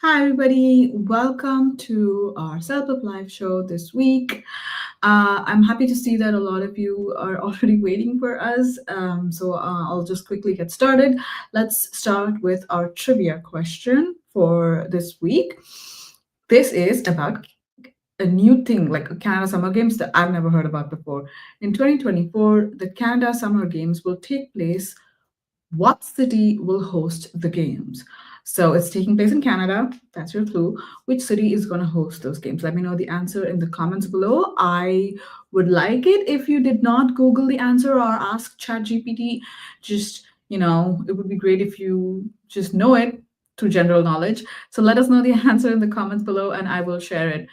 Hi, everybody. Welcome to our CELPIP live show this week. I'm happy to see that a lot of you are already waiting for us. So I'll just quickly get started. Let's start with our trivia question for this week. This is about a new thing like Canada Summer Games that I've never heard about before. In 2024, the Canada Summer Games will take place. What city will host the games? So it's taking place in Canada. That's your clue. Which city is going to host those games? Let me know the answer in the comments below. I would like it if you did not Google the answer or ask ChatGPT. Just, it would be great if you just know it through general knowledge. So let us know the answer in the comments below and I will share it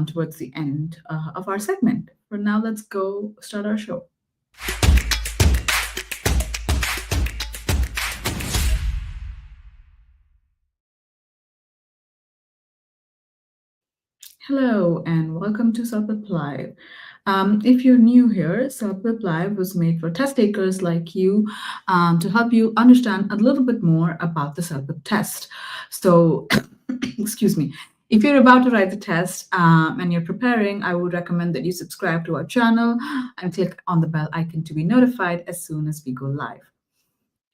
towards the end of our segment. For now, let's go start our show. Hello and welcome to CELPIP Live. If you're new here, CELPIP Live was made for test takers like you to help you understand a little bit more about the CELPIP test. So, excuse me, if you're about to write the test and you're preparing, I would recommend that you subscribe to our channel and click on the bell icon to be notified as soon as we go live.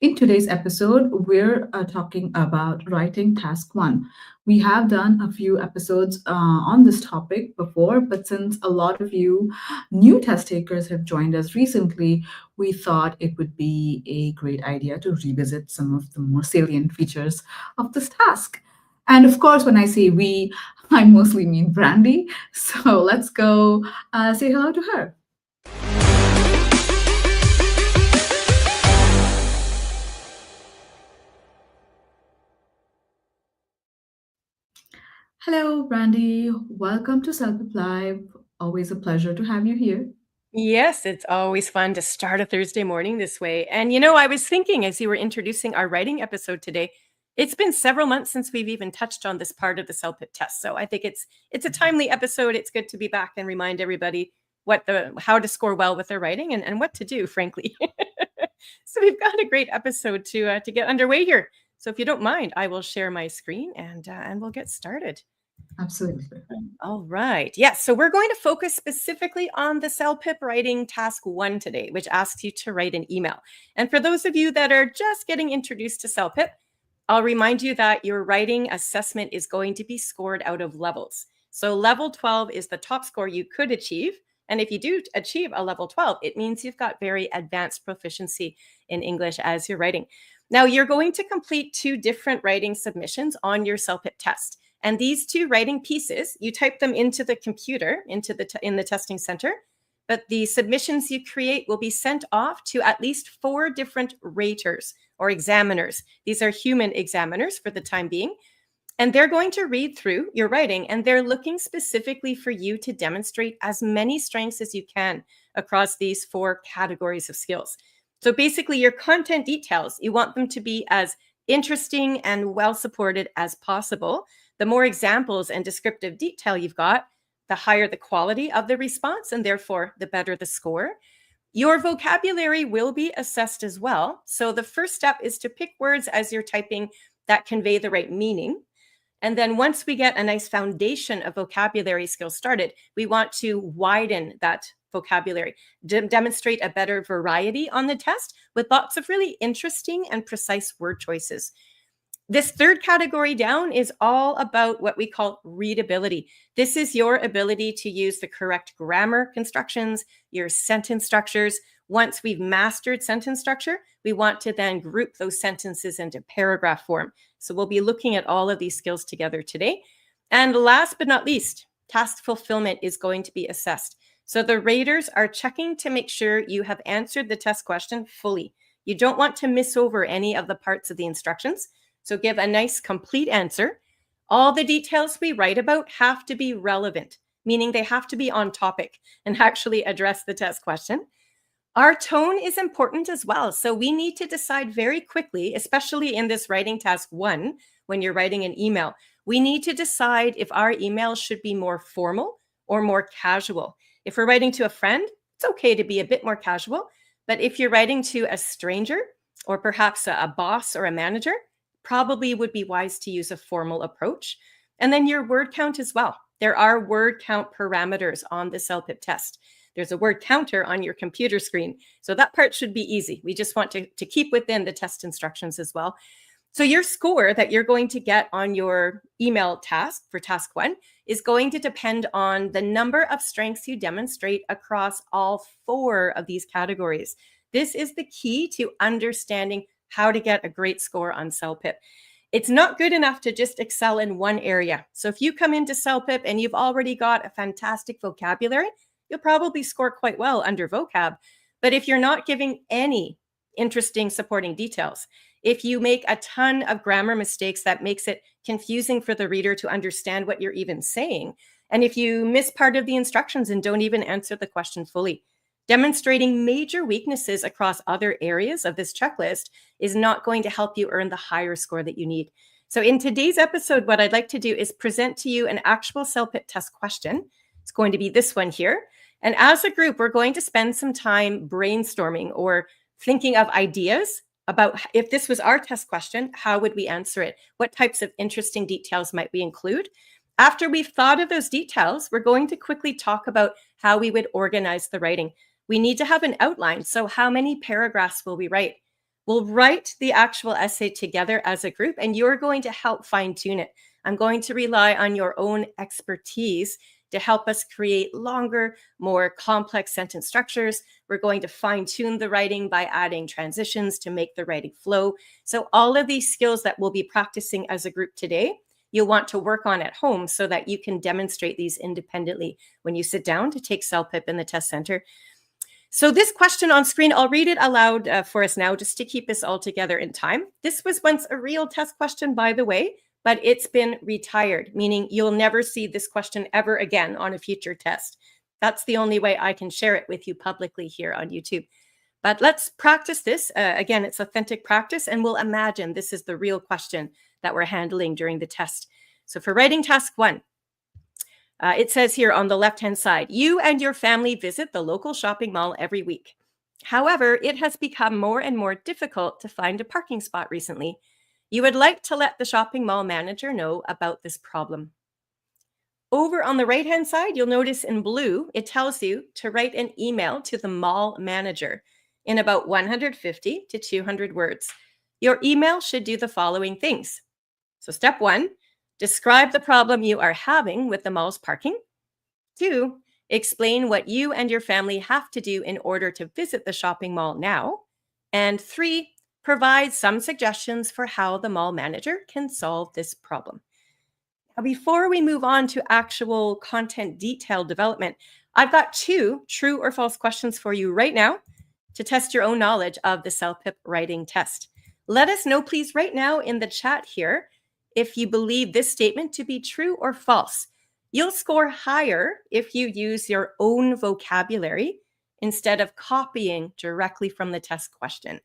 In today's episode, we're talking about writing task one. We have done a few episodes on this topic before, but since a lot of you new test takers have joined us recently, we thought it would be a great idea to revisit some of the more salient features of this task. And of course, when I say we, I mostly mean Brandy. So let's go say hello to her. Hello, Brandy. Welcome to CELPIP Live. Always a pleasure to have you here. Yes, it's always fun to start a Thursday morning this way. And I was thinking as you were introducing our writing episode today, it's been several months since we've even touched on this part of the CELPIP test. So I think it's a timely episode. It's good to be back and remind everybody how to score well with their writing and what to do, frankly. So we've got a great episode to get underway here. So if you don't mind, I will share my screen and we'll get started. Absolutely. All right. Yes. So we're going to focus specifically on the CELPIP writing task one today, which asks you to write an email. And for those of you that are just getting introduced to CELPIP, I'll remind you that your writing assessment is going to be scored out of levels. So level 12 is the top score you could achieve. And if you do achieve a level 12, it means you've got very advanced proficiency in English as you're writing. Now, you're going to complete 2 different writing submissions on your CELPIP test. And these 2 writing pieces, you type them into the computer, in the testing center, but the submissions you create will be sent off to at least 4 different raters or examiners. These are human examiners for the time being. And they're going to read through your writing and they're looking specifically for you to demonstrate as many strengths as you can across these 4 categories of skills. So basically your content details, you want them to be as interesting and well supported as possible. The more examples and descriptive detail you've got, the higher the quality of the response and therefore the better the score. Your vocabulary will be assessed as well. So the first step is to pick words as you're typing that convey the right meaning. And then once we get a nice foundation of vocabulary skills started, we want to widen that vocabulary, demonstrate a better variety on the test with lots of really interesting and precise word choices. This third category down is all about what we call readability. This is your ability to use the correct grammar constructions, your sentence structures. Once we've mastered sentence structure, we want to then group those sentences into paragraph form. So we'll be looking at all of these skills together today. And last but not least, task fulfillment is going to be assessed. So the raters are checking to make sure you have answered the test question fully. You don't want to miss over any of the parts of the instructions. So give a nice complete answer. All the details we write about have to be relevant, meaning they have to be on topic and actually address the test question. Our tone is important as well. So we need to decide very quickly, especially in this writing task one, when you're writing an email, we need to decide if our email should be more formal or more casual. If we're writing to a friend, it's okay to be a bit more casual. But if you're writing to a stranger or perhaps a boss or a manager, probably would be wise to use a formal approach. And then your word count as well. There are word count parameters on the CELPIP test. There's a word counter on your computer screen. So that part should be easy. We just want to keep within the test instructions as well. So your score that you're going to get on your email task for task 1 is going to depend on the number of strengths you demonstrate across all 4 of these categories. This is the key to understanding how to get a great score on CELPIP. It's not good enough to just excel in one area. So if you come into CELPIP and you've already got a fantastic vocabulary, you'll probably score quite well under vocab. But if you're not giving any interesting supporting details, if you make a ton of grammar mistakes that makes it confusing for the reader to understand what you're even saying, and if you miss part of the instructions and don't even answer the question fully, demonstrating major weaknesses across other areas of this checklist is not going to help you earn the higher score that you need. So in today's episode, what I'd like to do is present to you an actual CELPIP test question. It's going to be this one here. And as a group, we're going to spend some time brainstorming or thinking of ideas about if this was our test question, how would we answer it? What types of interesting details might we include? After we've thought of those details, we're going to quickly talk about how we would organize the writing. We need to have an outline. So how many paragraphs will we write? We'll write the actual essay together as a group, and you're going to help fine-tune it. I'm going to rely on your own expertise to help us create longer, more complex sentence structures. We're going to fine-tune the writing by adding transitions to make the writing flow. So all of these skills that we'll be practicing as a group today, you'll want to work on at home so that you can demonstrate these independently when you sit down to take CELPIP in the test center. So this question on screen, I'll read it aloud for us now just to keep us all together in time. This was once a real test question, by the way, but it's been retired, meaning you'll never see this question ever again on a future test. That's the only way I can share it with you publicly here on YouTube. But let's practice this. Again, it's authentic practice, and we'll imagine this is the real question that we're handling during the test. So for writing task 1, it says here on the left-hand side, you and your family visit the local shopping mall every week. However, it has become more and more difficult to find a parking spot recently. You would like to let the shopping mall manager know about this problem. Over on the right-hand side, you'll notice in blue, it tells you to write an email to the mall manager in about 150 to 200 words. Your email should do the following things. So step 1, describe the problem you are having with the mall's parking. 2, explain what you and your family have to do in order to visit the shopping mall now. And 3, provide some suggestions for how the mall manager can solve this problem. Now, before we move on to actual content detail development, I've got 2 true or false questions for you right now to test your own knowledge of the CELPIP writing test. Let us know, please, right now in the chat here, if you believe this statement to be true or false. You'll score higher if you use your own vocabulary instead of copying directly from the test question.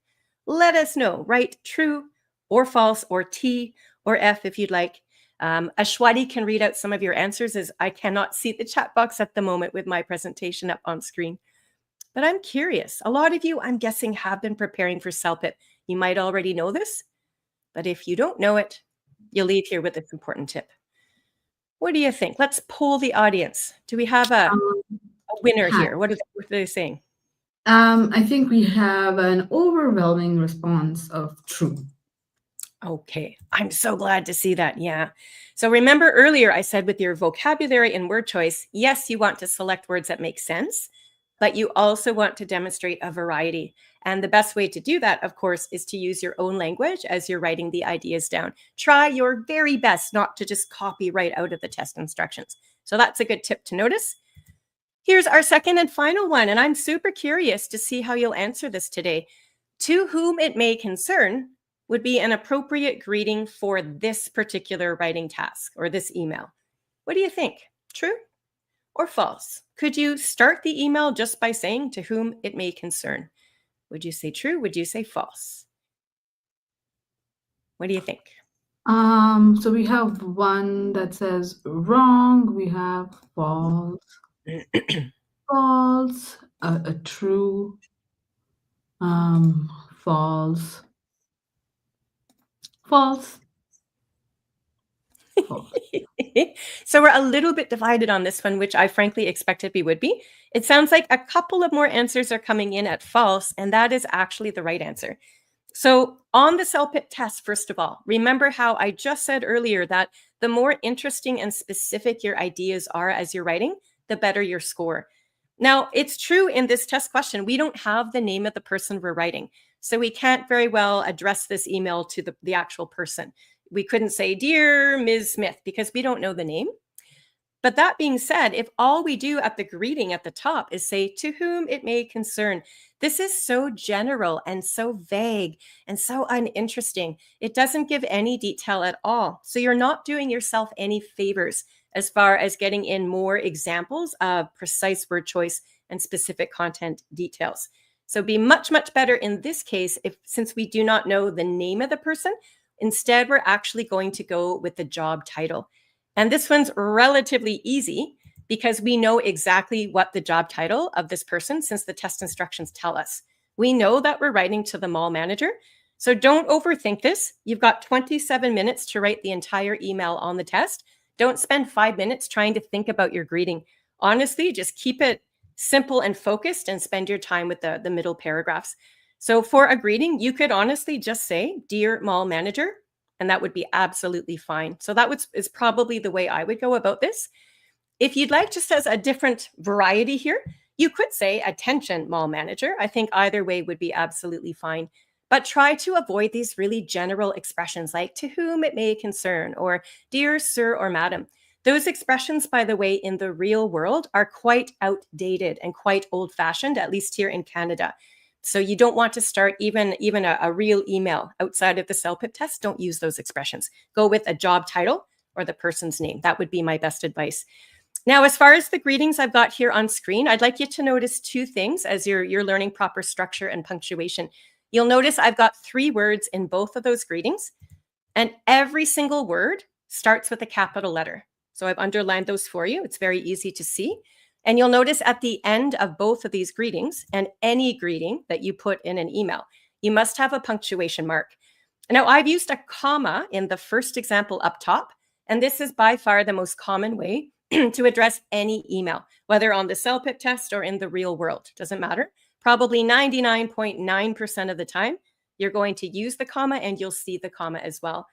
Let us know. Write true or false or T or F if you'd like. Ashwati can read out some of your answers as I cannot see the chat box at the moment with my presentation up on screen. But I'm curious. A lot of you, I'm guessing, have been preparing for CELPIP. You might already know this, but if you don't know it, you'll leave here with this important tip. What do you think? Let's poll the audience. Do we have a winner here? What are they saying? I think we have an overwhelming response of true. Okay, I'm so glad to see that. Yeah. So remember earlier I said with your vocabulary and word choice, yes, you want to select words that make sense, but you also want to demonstrate a variety. And the best way to do that, of course, is to use your own language as you're writing the ideas down. Try your very best not to just copy right out of the test instructions. So that's a good tip to notice. Here's our second and final one, and I'm super curious to see how you'll answer this today. To whom it may concern would be an appropriate greeting for this particular writing task or this email. What do you think? True or false? Could you start the email just by saying to whom it may concern? Would you say true? Would you say false? What do you think? So we have one that says wrong. We have false. False. A true. False. False. False. So we're a little bit divided on this one, which I frankly expected we would be. It sounds like a couple of more answers are coming in at false, and that is actually the right answer. So on the CELPIP test, first of all, remember how I just said earlier that the more interesting and specific your ideas are as you're writing, the better your score. Now, it's true in this test question, we don't have the name of the person we're writing. So we can't very well address this email to the actual person. We couldn't say, "Dear Ms. Smith," because we don't know the name. But that being said, if all we do at the greeting at the top is say, "To whom it may concern," this is so general and so vague and so uninteresting. It doesn't give any detail at all. So you're not doing yourself any favors as far as getting in more examples of precise word choice and specific content details. So be much, much better in this case if, since we do not know the name of the person, instead we're actually going to go with the job title. And this one's relatively easy because we know exactly what the job title of this person, since the test instructions tell us. We know that we're writing to the mall manager. So don't overthink this. You've got 27 minutes to write the entire email on the test. Don't spend 5 minutes trying to think about your greeting. Honestly, just keep it simple and focused and spend your time with the middle paragraphs. So for a greeting, you could honestly just say, "Dear mall manager," and that would be absolutely fine. So that is probably the way I would go about this. If you'd like, just as a different variety here, you could say, "Attention mall manager." I think either way would be absolutely fine. But try to avoid these really general expressions like "to whom it may concern" or "dear sir or madam." Those expressions, by the way, in the real world are quite outdated and quite old-fashioned, at least here in Canada. So you don't want to start even a real email outside of the CELPIP test. Don't use those expressions. Go with a job title or the person's name. That would be my best advice. Now, as far as the greetings I've got here on screen, I'd like you to notice two things as you're learning proper structure and punctuation. You'll notice I've got 3 words in both of those greetings, and every single word starts with a capital letter. So I've underlined those for you. It's very easy to see. And you'll notice at the end of both of these greetings, and any greeting that you put in an email, you must have a punctuation mark. Now, I've used a comma in the first example up top, and this is by far the most common way to address any email, whether on the CELPIP test or in the real world. Doesn't matter. Probably 99.9% of the time, you're going to use the comma, and you'll see the comma as well.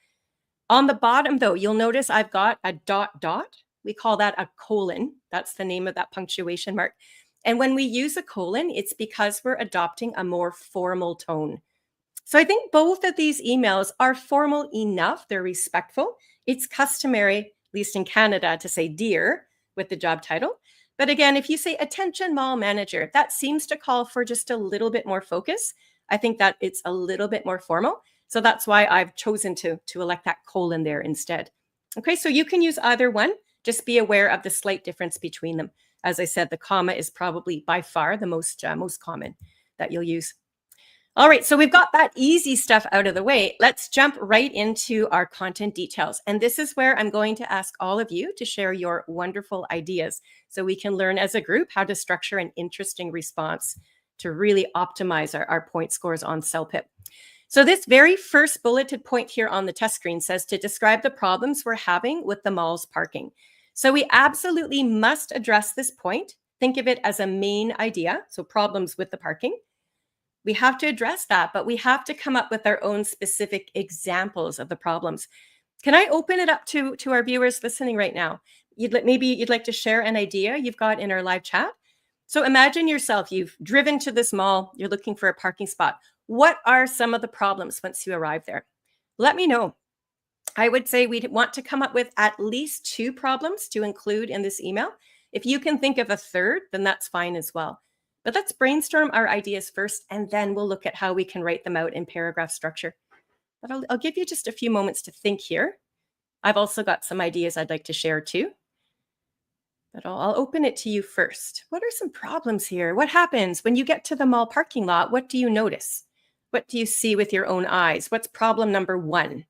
On the bottom, though, you'll notice I've got a dot dot. We call that a colon. That's the name of that punctuation mark. And when we use a colon, it's because we're adopting a more formal tone. So I think both of these emails are formal enough. They're respectful. It's customary, at least in Canada, to say "dear" with the job title. But again, if you say "Attention mall manager," that seems to call for just a little bit more focus. I think that it's a little bit more formal. So that's why I've chosen to elect that colon there instead. Okay, so you can use either one. Just be aware of the slight difference between them. As I said, the comma is probably by far the most common that you'll use. All right, so we've got that easy stuff out of the way. Let's jump right into our content details. And this is where I'm going to ask all of you to share your wonderful ideas so we can learn as a group how to structure an interesting response to really optimize our point scores on CELPIP. So this very first bulleted point here on the test screen says to describe the problems we're having with the mall's parking. So we absolutely must address this point. Think of it as a main idea, so problems with the parking. We have to address that, but we have to come up with our own specific examples of the problems. Can I open it up to our viewers listening right now? Maybe you'd like to share an idea you've got in our live chat. So imagine yourself, you've driven to this mall, you're looking for a parking spot. What are some of the problems once you arrive there? Let me know. I would say we'd want to come up with at least 2 problems to include in this email. If you can think of a third, then that's fine as well. But let's brainstorm our ideas first, and then we'll look at how we can write them out in paragraph structure. But I'll give you just a few moments to think here. I've also got some ideas I'd like to share too. But I'll open it to you first. What are some problems here? What happens when you get to the mall parking lot? What do you notice? What do you see with your own eyes? What's problem number 1?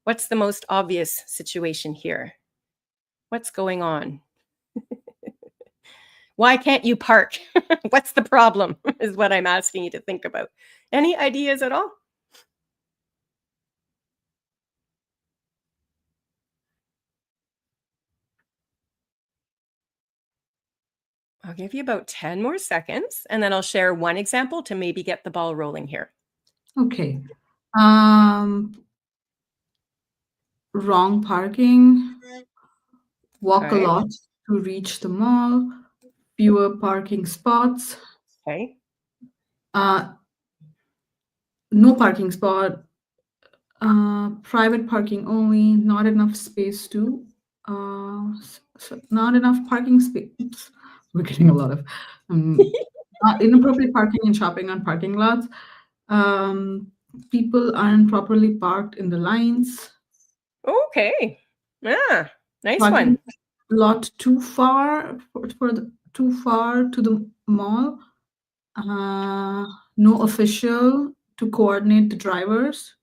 What's the most obvious situation here? What's going on? Why can't you park? What's the problem is what I'm asking you to think about. Any ideas at all? I'll give you about 10 more seconds, and then I'll share one example to maybe get the ball rolling here. Okay. Wrong parking, walk a Okay. lot to reach the mall, fewer parking spots, Okay. no parking spot, private parking only, not enough space to, not enough parking space. We're getting a lot of inappropriate parking and shopping on parking lots. People aren't properly parked in the lines. Okay. Ah, nice Parking one. lot too far too far to the mall. No official to coordinate the drivers.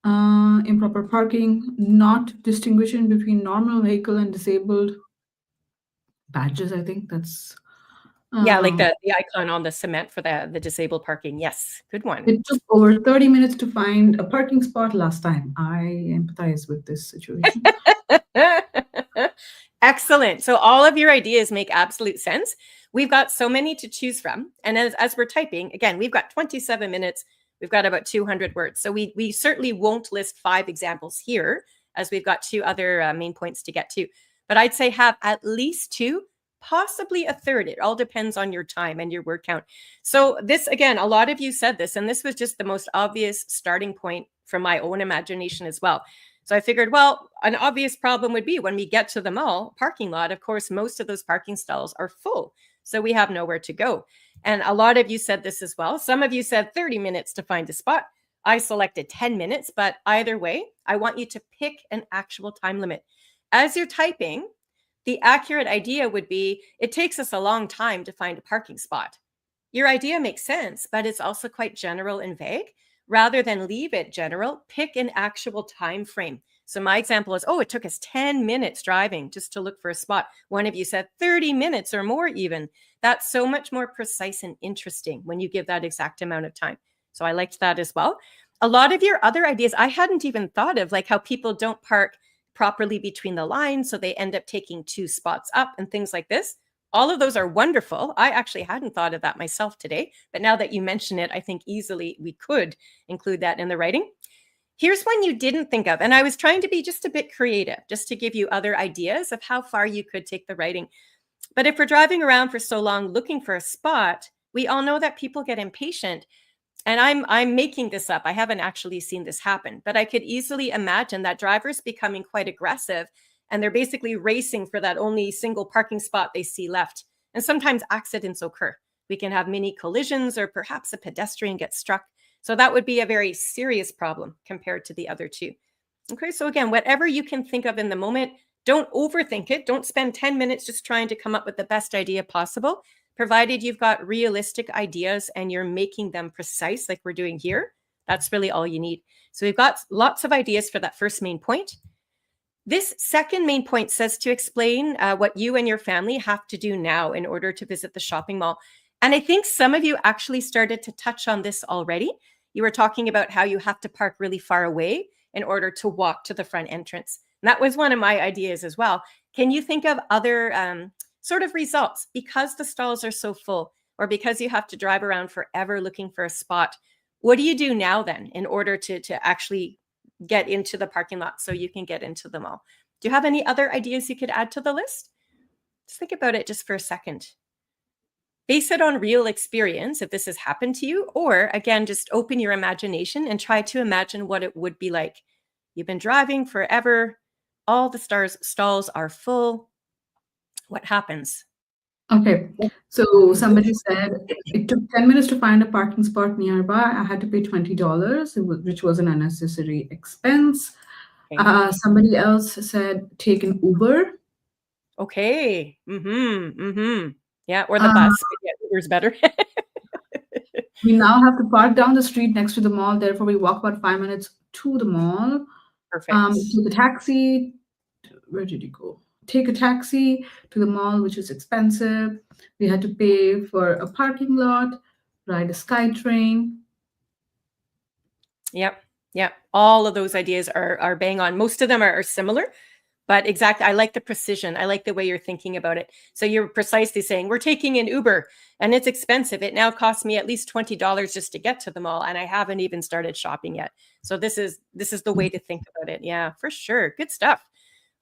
Improper parking, not distinguishing between normal vehicle and disabled badges. I think that's. Yeah, like the icon on the cement for the disabled parking. Yes, good one. It took over 30 minutes to find a parking spot last time. I empathize with this situation. Excellent. So all of your ideas make absolute sense. We've got so many to choose from. And as we're typing, again, we've got 27 minutes. We've got about 200 words. So we certainly won't list 5 examples here, as we've got 2 other main points to get to. But I'd say have at least 2, possibly a third. It all depends on your time and your word count. So this, again, a lot of you said this, and this was just the most obvious starting point from my own imagination as well. So I figured, well, an obvious problem would be when we get to the mall parking lot, of course, most of those parking stalls are full. So we have nowhere to go. And a lot of you said this as well. Some of you said 30 minutes to find a spot. I selected 10 minutes, but either way, I want you to pick an actual time limit. As you're typing, the accurate idea would be it takes us a long time to find a parking spot. Your idea makes sense, but it's also quite general and vague. Rather than leave it general, pick an actual time frame. So my example is, oh, it took us 10 minutes driving just to look for a spot. One of you said 30 minutes or more even. That's so much more precise and interesting when you give that exact amount of time. So I liked that as well. A lot of your other ideas I hadn't even thought of, like how people don't park properly between the lines, so they end up taking 2 spots up and things like this. All of those are wonderful. I actually hadn't thought of that myself today, but now that you mention it, I think easily we could include that in the writing. Here's one you didn't think of, and I was trying to be just a bit creative, just to give you other ideas of how far you could take the writing. But if we're driving around for so long looking for a spot, we all know that people get impatient. And I'm making this up. I haven't actually seen this happen, but I could easily imagine that drivers becoming quite aggressive and they're basically racing for that only single parking spot they see left. And sometimes accidents occur. We can have mini collisions or perhaps a pedestrian gets struck. So that would be a very serious problem compared to the other 2. Okay, so again, whatever you can think of in the moment, don't overthink it. Don't spend 10 minutes just trying to come up with the best idea possible. Provided you've got realistic ideas and you're making them precise like we're doing here, that's really all you need. So we've got lots of ideas for that first main point. This second main point says to explain what you and your family have to do now in order to visit the shopping mall. And I think some of you actually started to touch on this already. You were talking about how you have to park really far away in order to walk to the front entrance. And that was one of my ideas as well. Can you think of other sort of results because the stalls are so full or because you have to drive around forever looking for a spot? What do you do now then in order to actually get into the parking lot so you can get into the mall? Do you have any other ideas you could add to the list? Just think about it just for a second. Base it on real experience if this has happened to you, or again, just open your imagination and try to imagine what it would be like. You've been driving forever. All the stalls are full. What happens? Okay, so somebody said it took 10 minutes to find a parking spot nearby. I had to pay $20, which was an unnecessary expense. Okay. Somebody else said take an Uber. Okay. Yeah, or the Uh, bus. But yeah, Uber's better. we now have to park down the street next to the mall. Therefore, we walk about 5 minutes to the mall. Perfect. Take a taxi. Where did you go? Take a taxi to the mall, which is expensive. We had to pay for a parking lot, ride a SkyTrain. Yep. All of those ideas are bang on. Most of them are similar. But exactly, I like the precision. I like the way you're thinking about it. So you're precisely saying, we're taking an Uber and it's expensive. It now costs me at least $20 just to get to the mall, and I haven't even started shopping yet. So this is the way to think about it. Yeah, for sure. Good stuff.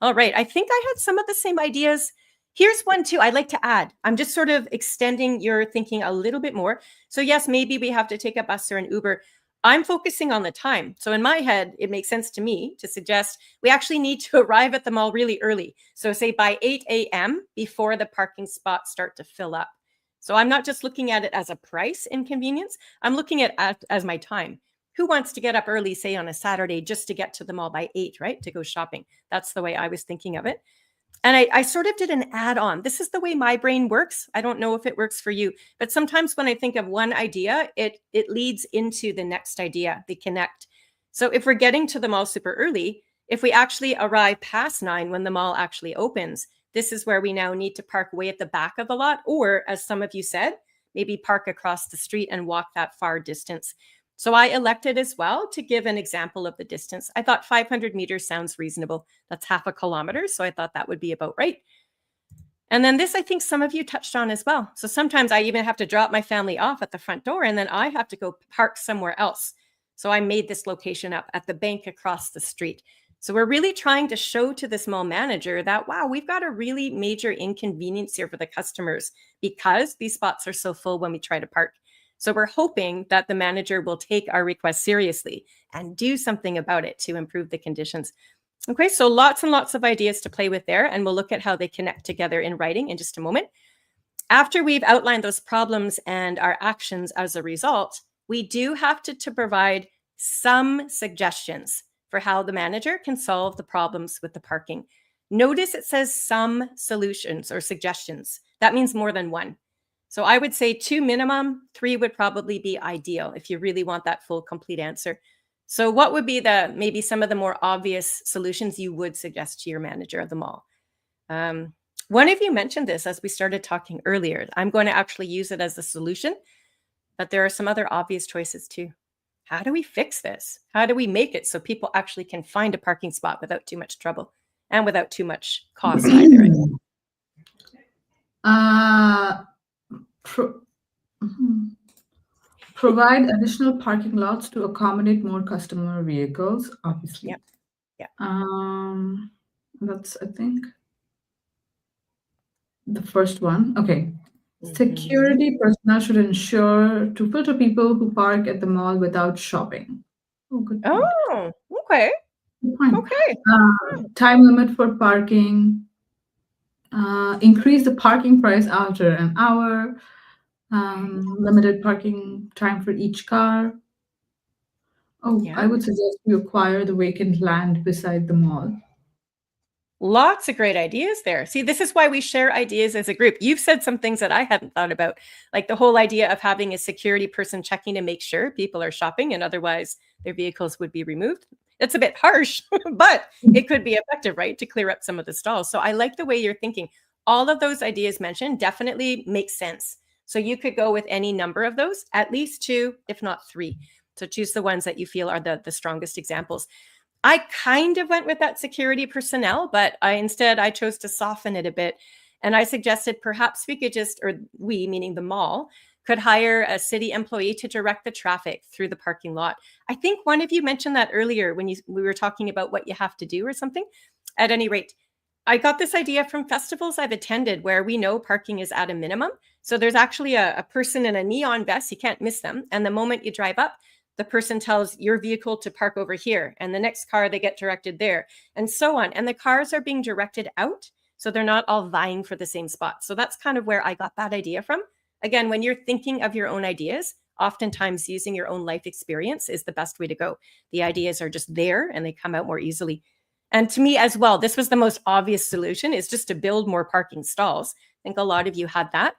All right. I think I had some of the same ideas. Here's one too I'd like to add. I'm just sort of extending your thinking a little bit more. So yes, maybe we have to take a bus or an Uber. I'm focusing on the time. So in my head, it makes sense to me to suggest we actually need to arrive at the mall really early. So say by 8 a.m. before the parking spots start to fill up. So I'm not just looking at it as a price inconvenience. I'm looking at it as my time. Who wants to get up early, say on a Saturday, just to get to the mall by 8, right? To go shopping. That's the way I was thinking of it. And I sort of did an add-on. This is the way my brain works. I don't know if it works for you, but sometimes when I think of one idea, it leads into the next idea. They connect. So if we're getting to the mall super early, if we actually arrive past 9 when the mall actually opens, this is where we now need to park way at the back of the lot, or as some of you said, maybe park across the street and walk that far distance. So I elected as well to give an example of the distance. I thought 500 meters sounds reasonable. That's half a kilometer. So I thought that would be about right. And then this, I think some of you touched on as well. So sometimes I even have to drop my family off at the front door and then I have to go park somewhere else. So I made this location up at the bank across the street. So we're really trying to show to this mall manager that, wow, we've got a really major inconvenience here for the customers because these spots are so full when we try to park. So we're hoping that the manager will take our request seriously and do something about it to improve the conditions. Okay, so lots and lots of ideas to play with there, and we'll look at how they connect together in writing in just a moment. After we've outlined those problems and our actions as a result, we do have to provide some suggestions for how the manager can solve the problems with the parking. Notice it says some solutions or suggestions. That means more than one. So I would say 2 minimum, 3 would probably be ideal if you really want that full, complete answer. So what would be maybe some of the more obvious solutions you would suggest to your manager of the mall? One of you mentioned this as we started talking earlier. I'm going to actually use it as the solution, but there are some other obvious choices too. How do we fix this? How do we make it so people actually can find a parking spot without too much trouble and without too much cost either? Provide additional parking lots to accommodate more customer vehicles, obviously. Yep. Yeah. That's, I think, the first one. Okay. Security personnel should ensure to filter people who park at the mall without shopping. Oh, good point. Oh, okay. Good point. Okay. Time limit for parking. Increase the parking price after an hour. Limited parking time for each car. Oh, Yeah. I would suggest you acquire the vacant land beside the mall. Lots of great ideas there. See, this is why we share ideas as a group. You've said some things that I hadn't thought about, like the whole idea of having a security person checking to make sure people are shopping and otherwise their vehicles would be removed. It's a bit harsh, but it could be effective, right, to clear up some of the stalls. So I like the way you're thinking. All of those ideas mentioned definitely make sense. So you could go with any number of those, at least 2, if not 3. So choose the ones that you feel are the strongest examples. I kind of went with that security personnel, but I chose to soften it a bit. And I suggested perhaps we could we, meaning the mall, could hire a city employee to direct the traffic through the parking lot. I think one of you mentioned that earlier when we were talking about what you have to do or something. At any rate, I got this idea from festivals I've attended where we know parking is at a minimum. So there's actually a person in a neon vest, you can't miss them. And the moment you drive up, the person tells your vehicle to park over here, and the next car, they get directed there, and so on. And the cars are being directed out, so they're not all vying for the same spot. So that's kind of where I got that idea from. Again, when you're thinking of your own ideas, oftentimes using your own life experience is the best way to go. The ideas are just there and they come out more easily. And to me as well, this was the most obvious solution, is just to build more parking stalls. I think a lot of you had that.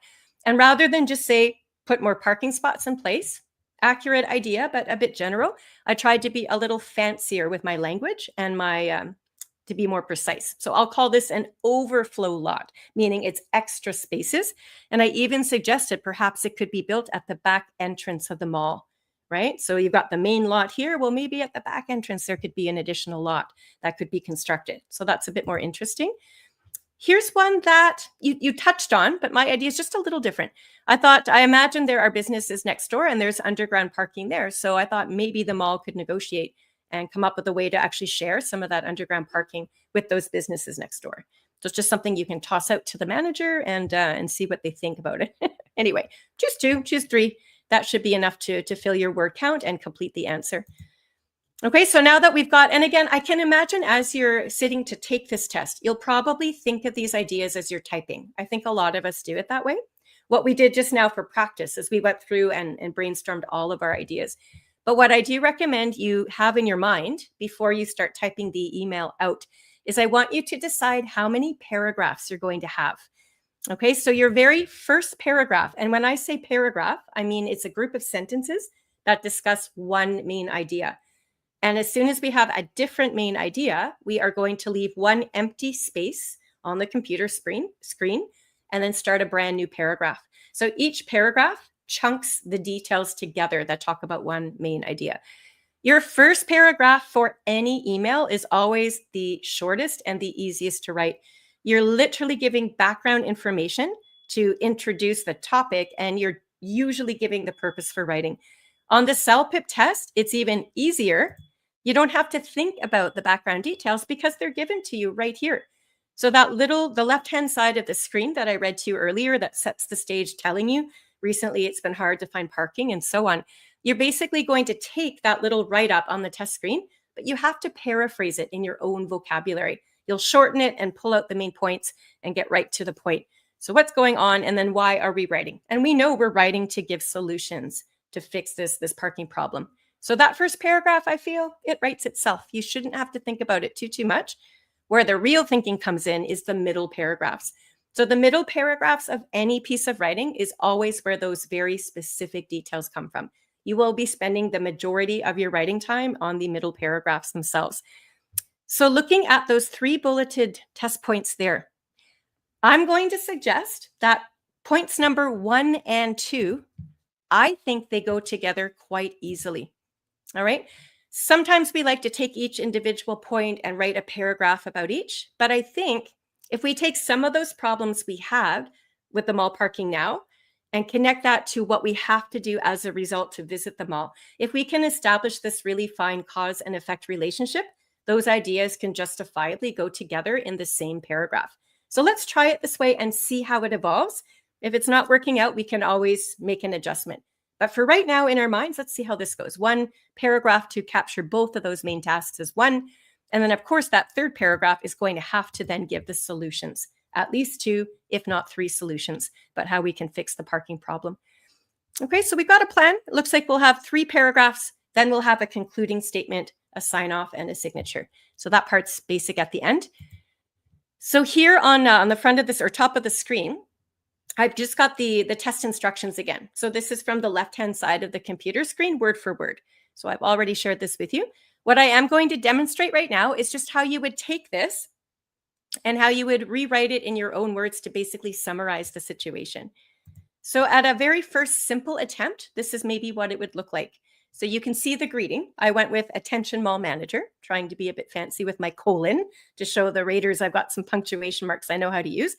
And rather than just say, put more parking spots in place, accurate idea, but a bit general, I tried to be a little fancier with my language and to be more precise. So I'll call this an overflow lot, meaning it's extra spaces. And I even suggested perhaps it could be built at the back entrance of the mall. right? So you've got the main lot here. Well, maybe at the back entrance, there could be an additional lot that could be constructed. So that's a bit more interesting. Here's one that you touched on, but my idea is just a little different. I imagine there are businesses next door and there's underground parking there. So I thought maybe the mall could negotiate and come up with a way to actually share some of that underground parking with those businesses next door. So it's just something you can toss out to the manager and see what they think about it. Anyway, choose 2, choose 3. That should be enough to fill your word count and complete the answer. Okay, so now that we've got, and again, I can imagine as you're sitting to take this test, you'll probably think of these ideas as you're typing. I think a lot of us do it that way. What we did just now for practice is we went through and brainstormed all of our ideas. But what I do recommend you have in your mind before you start typing the email out is I want you to decide how many paragraphs you're going to have. Okay, so your very first paragraph, and when I say paragraph, I mean it's a group of sentences that discuss one main idea. And as soon as we have a different main idea, we are going to leave one empty space on the computer screen and then start a brand new paragraph. So each paragraph chunks the details together that talk about one main idea. Your first paragraph for any email is always the shortest and the easiest to write. You're literally giving background information to introduce the topic, and you're usually giving the purpose for writing. On the CELPIP test, it's even easier. You don't have to think about the background details because they're given to you right here. So the left-hand side of the screen that I read to you earlier that sets the stage telling you recently it's been hard to find parking and so on. You're basically going to take that little write-up on the test screen, but you have to paraphrase it in your own vocabulary. You'll shorten it and pull out the main points and get right to the point. So what's going on, and then why are we writing? And we know we're writing to give solutions to fix this parking problem. So that first paragraph, I feel, it writes itself. You shouldn't have to think about it too much. Where the real thinking comes in is the middle paragraphs. So the middle paragraphs of any piece of writing is always where those very specific details come from. You will be spending the majority of your writing time on the middle paragraphs themselves. So looking at those 3 bulleted test points there, I'm going to suggest that points number 1 and 2, I think they go together quite easily. All right. Sometimes we like to take each individual point and write a paragraph about each. But I think if we take some of those problems we have with the mall parking now and connect that to what we have to do as a result to visit the mall, if we can establish this really fine cause and effect relationship, those ideas can justifiably go together in the same paragraph. So let's try it this way and see how it evolves. If it's not working out, we can always make an adjustment. But for right now in our minds, let's see how this goes. 1 paragraph to capture both of those main tasks is 1. And then, of course, that 3rd paragraph is going to have to then give the solutions, at least 2, if not 3 solutions, but how we can fix the parking problem. Okay, so we've got a plan. It looks like we'll have 3 paragraphs. Then we'll have a concluding statement, a sign off, and a signature. So that part's basic at the end. So here on the front of this or top of the screen, I've just got the test instructions again. So this is from the left-hand side of the computer screen, word for word. So I've already shared this with you. What I am going to demonstrate right now is just how you would take this and how you would rewrite it in your own words to basically summarize the situation. So at a very first simple attempt, this is maybe what it would look like. So you can see the greeting. I went with attention mall manager, trying to be a bit fancy with my colon to show the raters I've got some punctuation marks I know how to use.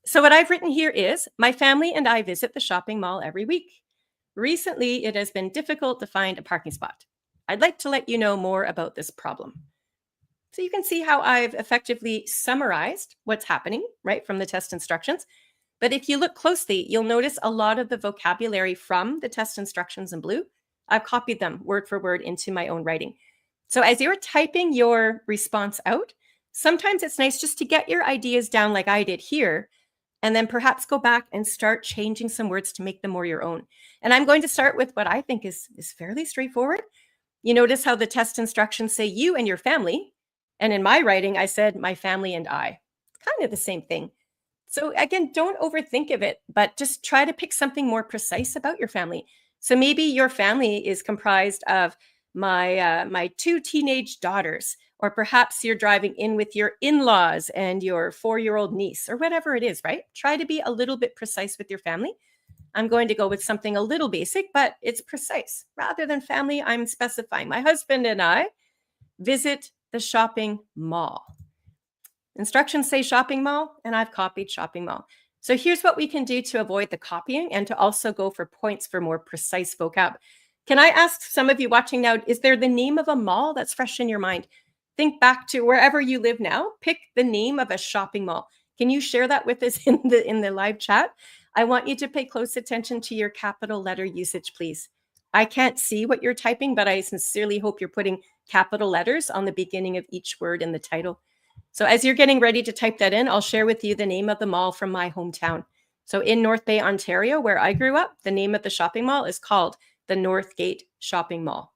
So what I've written here is, my family and I visit the shopping mall every week. Recently, it has been difficult to find a parking spot. I'd like to let you know more about this problem. So you can see how I've effectively summarized what's happening, right, from the test instructions. But if you look closely, you'll notice a lot of the vocabulary from the test instructions in blue. I've copied them word for word into my own writing. So as you're typing your response out, sometimes it's nice just to get your ideas down like I did here, and then perhaps go back and start changing some words to make them more your own. And I'm going to start with what I think is fairly straightforward. You notice how the test instructions say you and your family. And in my writing, I said my family and I. It's kind of the same thing. So again, don't overthink of it, but just try to pick something more precise about your family. So maybe your family is comprised of my 2 teenage daughters, or perhaps you're driving in with your in-laws and your 4-year-old niece, or whatever it is, right? Try to be a little bit precise with your family. I'm going to go with something a little basic, but it's precise. Rather than family, I'm specifying my husband and I visit the shopping mall. Instructions say shopping mall, and I've copied shopping mall. So here's what we can do to avoid the copying and to also go for points for more precise vocab. Can I ask some of you watching now, is there the name of a mall that's fresh in your mind? Think back to wherever you live now. Pick the name of a shopping mall. Can you share that with us in the live chat? I want you to pay close attention to your capital letter usage, please. I can't see what you're typing, but I sincerely hope you're putting capital letters on the beginning of each word in the title. So as you're getting ready to type that in, I'll share with you the name of the mall from my hometown. So in North Bay, Ontario, where I grew up, the name of the shopping mall is called the Northgate Shopping Mall.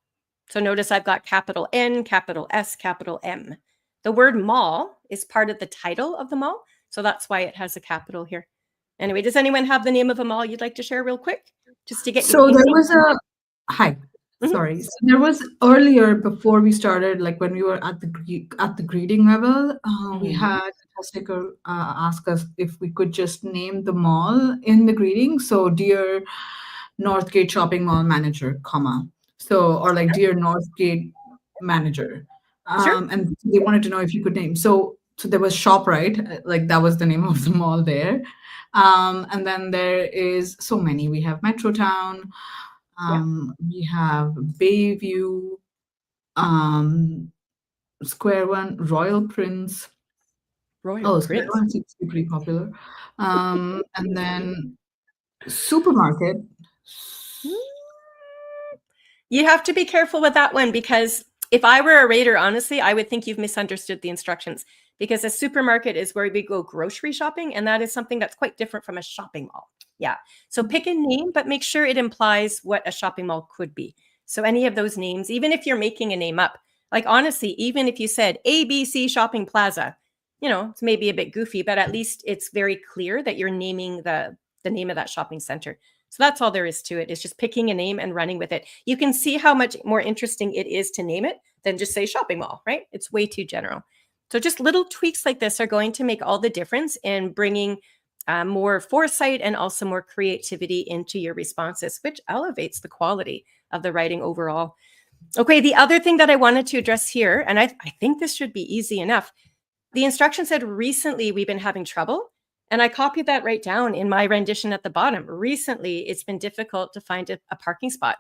So notice I've got capital N, capital S, capital M. The word mall is part of the title of the mall, so that's why it has a capital here. Anyway, does anyone have the name of a mall you'd like to share real quick? Just to get you So there thinking. was a hi. Mhm. Sorry. So there was earlier before we started, like when we were at the greeting level, we Mhm. had a test taker ask us if we could just name the mall in the greeting. So dear Northgate Shopping Mall Manager, comma. So or like dear Northgate Manager. Sure. And they wanted to know if you could name. So there was ShopRite, like that was the name of the mall there. And then there is so many. We have Metrotown, Yeah. we have Bayview, um, Square One, Royal Prince. Royal Oh, Square Prince. One seems to be pretty popular. And then supermarket. You have to be careful with that one because if I were a raider, honestly, I would think you've misunderstood the instructions because a supermarket is where we go grocery shopping, and that is something that's quite different from a shopping mall. Yeah. So pick a name, but make sure it implies what a shopping mall could be. So any of those names, even if you're making a name up, like honestly, even if you said ABC Shopping Plaza, it's maybe a bit goofy, but at least it's very clear that you're naming the name of that shopping center. So that's all there is to it, is just picking a name and running with it. You can see how much more interesting it is to name it than just say shopping mall, right? It's way too general. So just little tweaks like this are going to make all the difference in bringing more foresight and also more creativity into your responses, which elevates the quality of the writing overall. Okay, the other thing that I wanted to address here, and I think this should be easy enough. The instruction said recently we've been having trouble. And I copied that right down in my rendition at the bottom. Recently, it's been difficult to find a parking spot.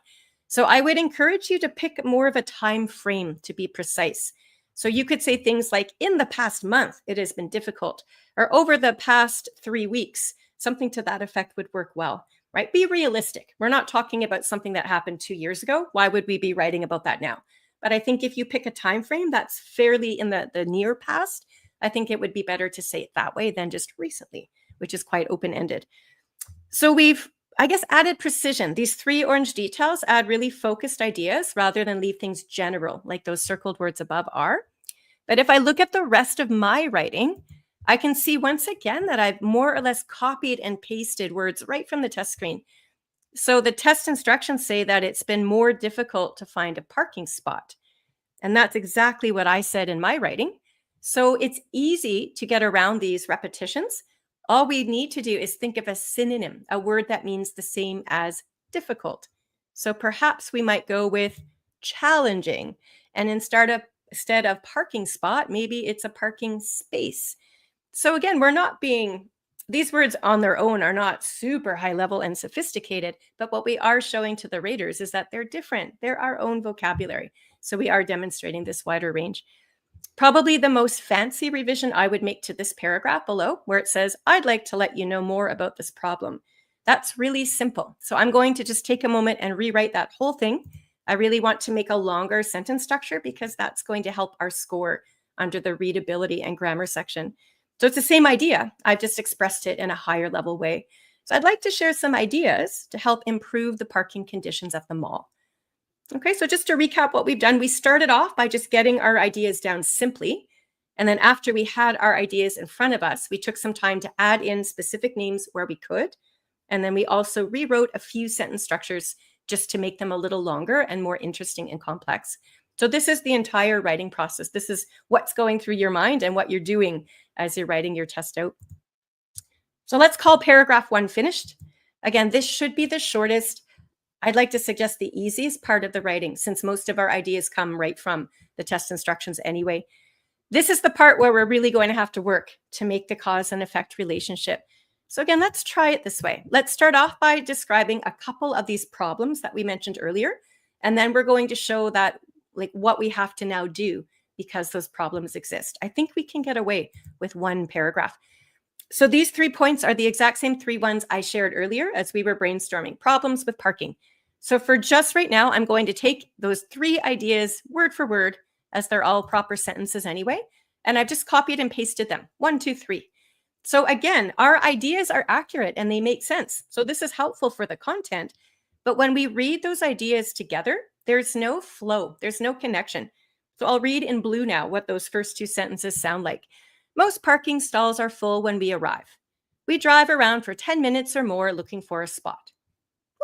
So I would encourage you to pick more of a time frame to be precise. So you could say things like, in the past month, it has been difficult, or over the past 3 weeks, something to that effect would work well, right? Be realistic. We're not talking about something that happened 2 years ago. Why would we be writing about that now? But I think if you pick a time frame that's fairly in the near past, I think it would be better to say it that way than just recently, which is quite open-ended. So we've, I guess, added precision. These 3 orange details add really focused ideas rather than leave things general, like those circled words above are. But if I look at the rest of my writing, I can see once again that I've more or less copied and pasted words right from the test screen. So the test instructions say that it's been more difficult to find a parking spot. And that's exactly what I said in my writing. So it's easy to get around these repetitions. All we need to do is think of a synonym, a word that means the same as difficult. So perhaps we might go with challenging. And instead of parking spot, maybe it's a parking space. So again, these words on their own are not super high level and sophisticated, but what we are showing to the raters is that they're different. They're our own vocabulary. So we are demonstrating this wider range. Probably the most fancy revision I would make to this paragraph below, where it says, I'd like to let you know more about this problem. That's really simple. So I'm going to just take a moment and rewrite that whole thing. I really want to make a longer sentence structure because that's going to help our score under the readability and grammar section. So it's the same idea. I've just expressed it in a higher level way. So I'd like to share some ideas to help improve the parking conditions at the mall. Okay, so just to recap what we've done, we started off by just getting our ideas down simply. And then after we had our ideas in front of us, we took some time to add in specific names where we could. And then we also rewrote a few sentence structures just to make them a little longer and more interesting and complex. So this is the entire writing process. This is what's going through your mind and what you're doing as you're writing your test out. So let's call paragraph 1 finished. Again, this should be the shortest. I'd like to suggest the easiest part of the writing, since most of our ideas come right from the test instructions anyway. This is the part where we're really going to have to work to make the cause and effect relationship. So again, let's try it this way. Let's start off by describing a couple of these problems that we mentioned earlier. And then we're going to show that, like, what we have to now do because those problems exist. I think we can get away with one paragraph. So these 3 points are the exact same 3 ones I shared earlier as we were brainstorming problems with parking. So for just right now, I'm going to take those 3 ideas word for word, as they're all proper sentences anyway, and I've just copied and pasted them. 1, 2, 3. So again, our ideas are accurate and they make sense. So this is helpful for the content. But when we read those ideas together, there's no flow, there's no connection. So I'll read in blue now what those first 2 sentences sound like. Most parking stalls are full when we arrive. We drive around for 10 minutes or more looking for a spot.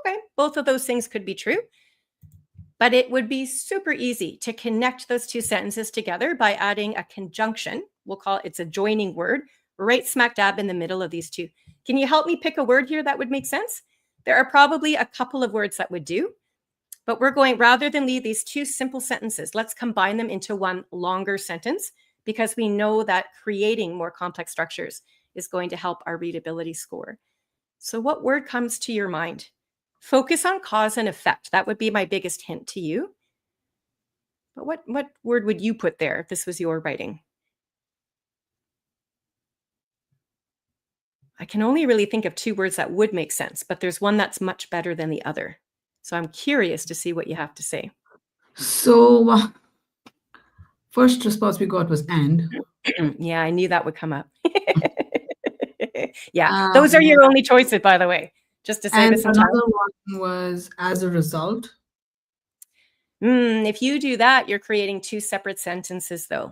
Okay, both of those things could be true, but it would be super easy to connect those 2 sentences together by adding a conjunction. We'll call it's a joining word right smack dab in the middle of these 2. Can you help me pick a word here that would make sense? There are probably a couple of words that would do, but we're going, rather than leave these 2 simple sentences, let's combine them into one longer sentence, because we know that creating more complex structures is going to help our readability score. So what word comes to your mind? Focus on cause and effect. That would be my biggest hint to you. But what word would you put there if this was your writing? I can only really think of 2 words that would make sense, but there's one that's much better than the other. So I'm curious to see what you have to say. So first response we got was and. Yeah, I knew that would come up. Yeah, those are your only choices, by the way, just to save us some time. Another one was as a result. If you do that, you're creating 2 separate sentences, though.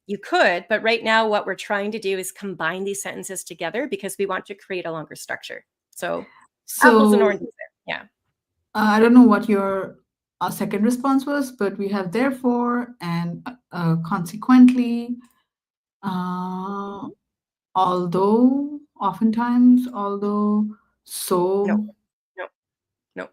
You could, but right now what we're trying to do is combine these sentences together because we want to create a longer structure. So apples and oranges there. Yeah. I don't know what your second response was, but we have therefore and consequently, although, oftentimes, although, so. No.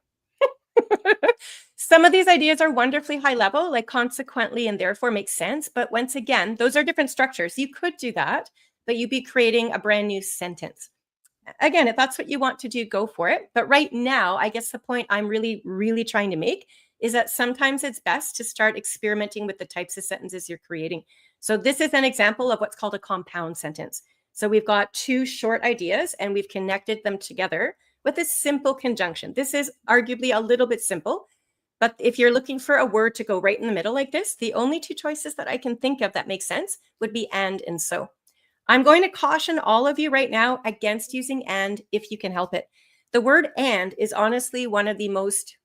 Some of these ideas are wonderfully high level, like consequently and therefore makes sense. But once again, those are different structures. You could do that, but you'd be creating a brand new sentence. Again, if that's what you want to do, go for it. But right now, I guess the point I'm really, really trying to make is that sometimes it's best to start experimenting with the types of sentences you're creating. So this is an example of what's called a compound sentence. So we've got 2 short ideas and we've connected them together with a simple conjunction. This is arguably a little bit simple, but if you're looking for a word to go right in the middle like this, the only 2 choices that I can think of that make sense would be and so. I'm going to caution all of you right now against using and if you can help it. The word and is honestly one of the most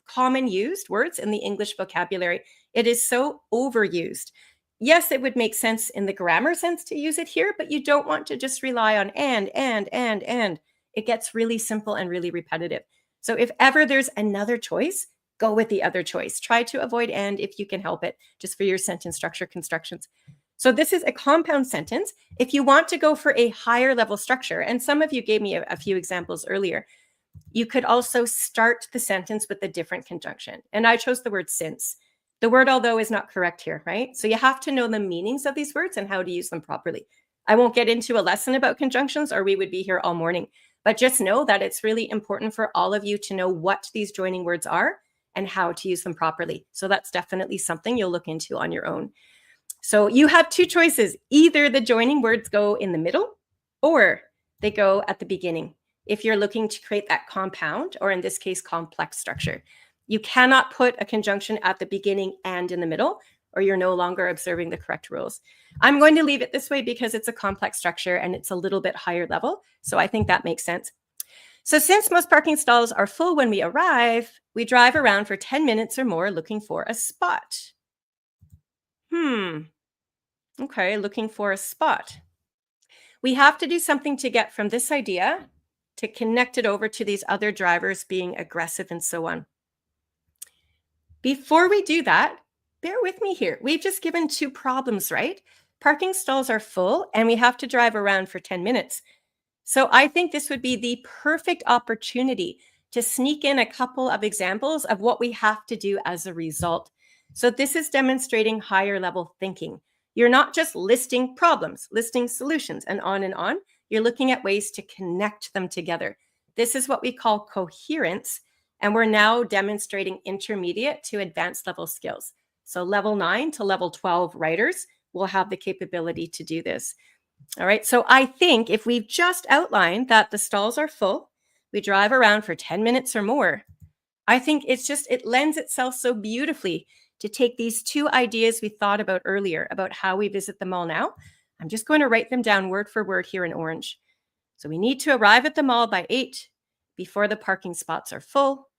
common used words in the English vocabulary. It is so overused. Yes, it would make sense in the grammar sense to use it here, but you don't want to just rely on and. It gets really simple and really repetitive. So if ever there's another choice, go with the other choice. Try to avoid and if you can help it, just for your sentence structure constructions. So this is a compound sentence. If you want to go for a higher level structure, and some of you gave me a few examples earlier, you could also start the sentence with a different conjunction. And I chose the word since. The word although is not correct here, right? So you have to know the meanings of these words and how to use them properly. I won't get into a lesson about conjunctions or we would be here all morning, but just know that it's really important for all of you to know what these joining words are and how to use them properly. So that's definitely something you'll look into on your own. So you have 2 choices. Either the joining words go in the middle or they go at the beginning. If you're looking to create that compound, or in this case, complex structure, you cannot put a conjunction at the beginning and in the middle, or you're no longer observing the correct rules. I'm going to leave it this way because it's a complex structure and it's a little bit higher level. So I think that makes sense. So since most parking stalls are full when we arrive, we drive around for 10 minutes or more looking for a spot. Okay, looking for a spot. We have to do something to get from this idea to connect it over to these other drivers being aggressive and so on. Before we do that, bear with me here. We've just given 2 problems, right? Parking stalls are full and we have to drive around for 10 minutes. So I think this would be the perfect opportunity to sneak in a couple of examples of what we have to do as a result. So this is demonstrating higher level thinking. You're not just listing problems, listing solutions, and on and on. You're looking at ways to connect them together. This is what we call coherence, and we're now demonstrating intermediate to advanced level skills. So level 9 to level 12 writers will have the capability to do this. All right, so I think if we've just outlined that the stalls are full, we drive around for 10 minutes or more, I think it lends itself so beautifully to take these two ideas we thought about earlier about how we visit the mall now. I'm just going to write them down word for word here in orange. So we need to arrive at the mall by 8 before the parking spots are full.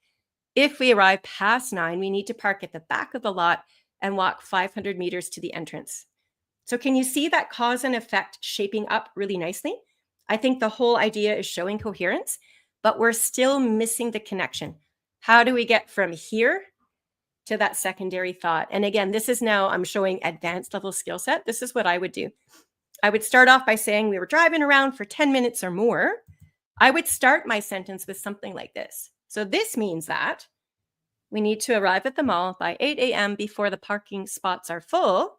If we arrive past 9, we need to park at the back of the lot and walk 500 meters to the entrance. So can you see that cause and effect shaping up really nicely? I think the whole idea is showing coherence, but we're still missing the connection. How do we get from here to that secondary thought? And again, this is now I'm showing advanced level skill set. This is what I would do. I would start off by saying we were driving around for 10 minutes or more. I would start my sentence with something like this. So this means that we need to arrive at the mall by 8 a.m. before the parking spots are full.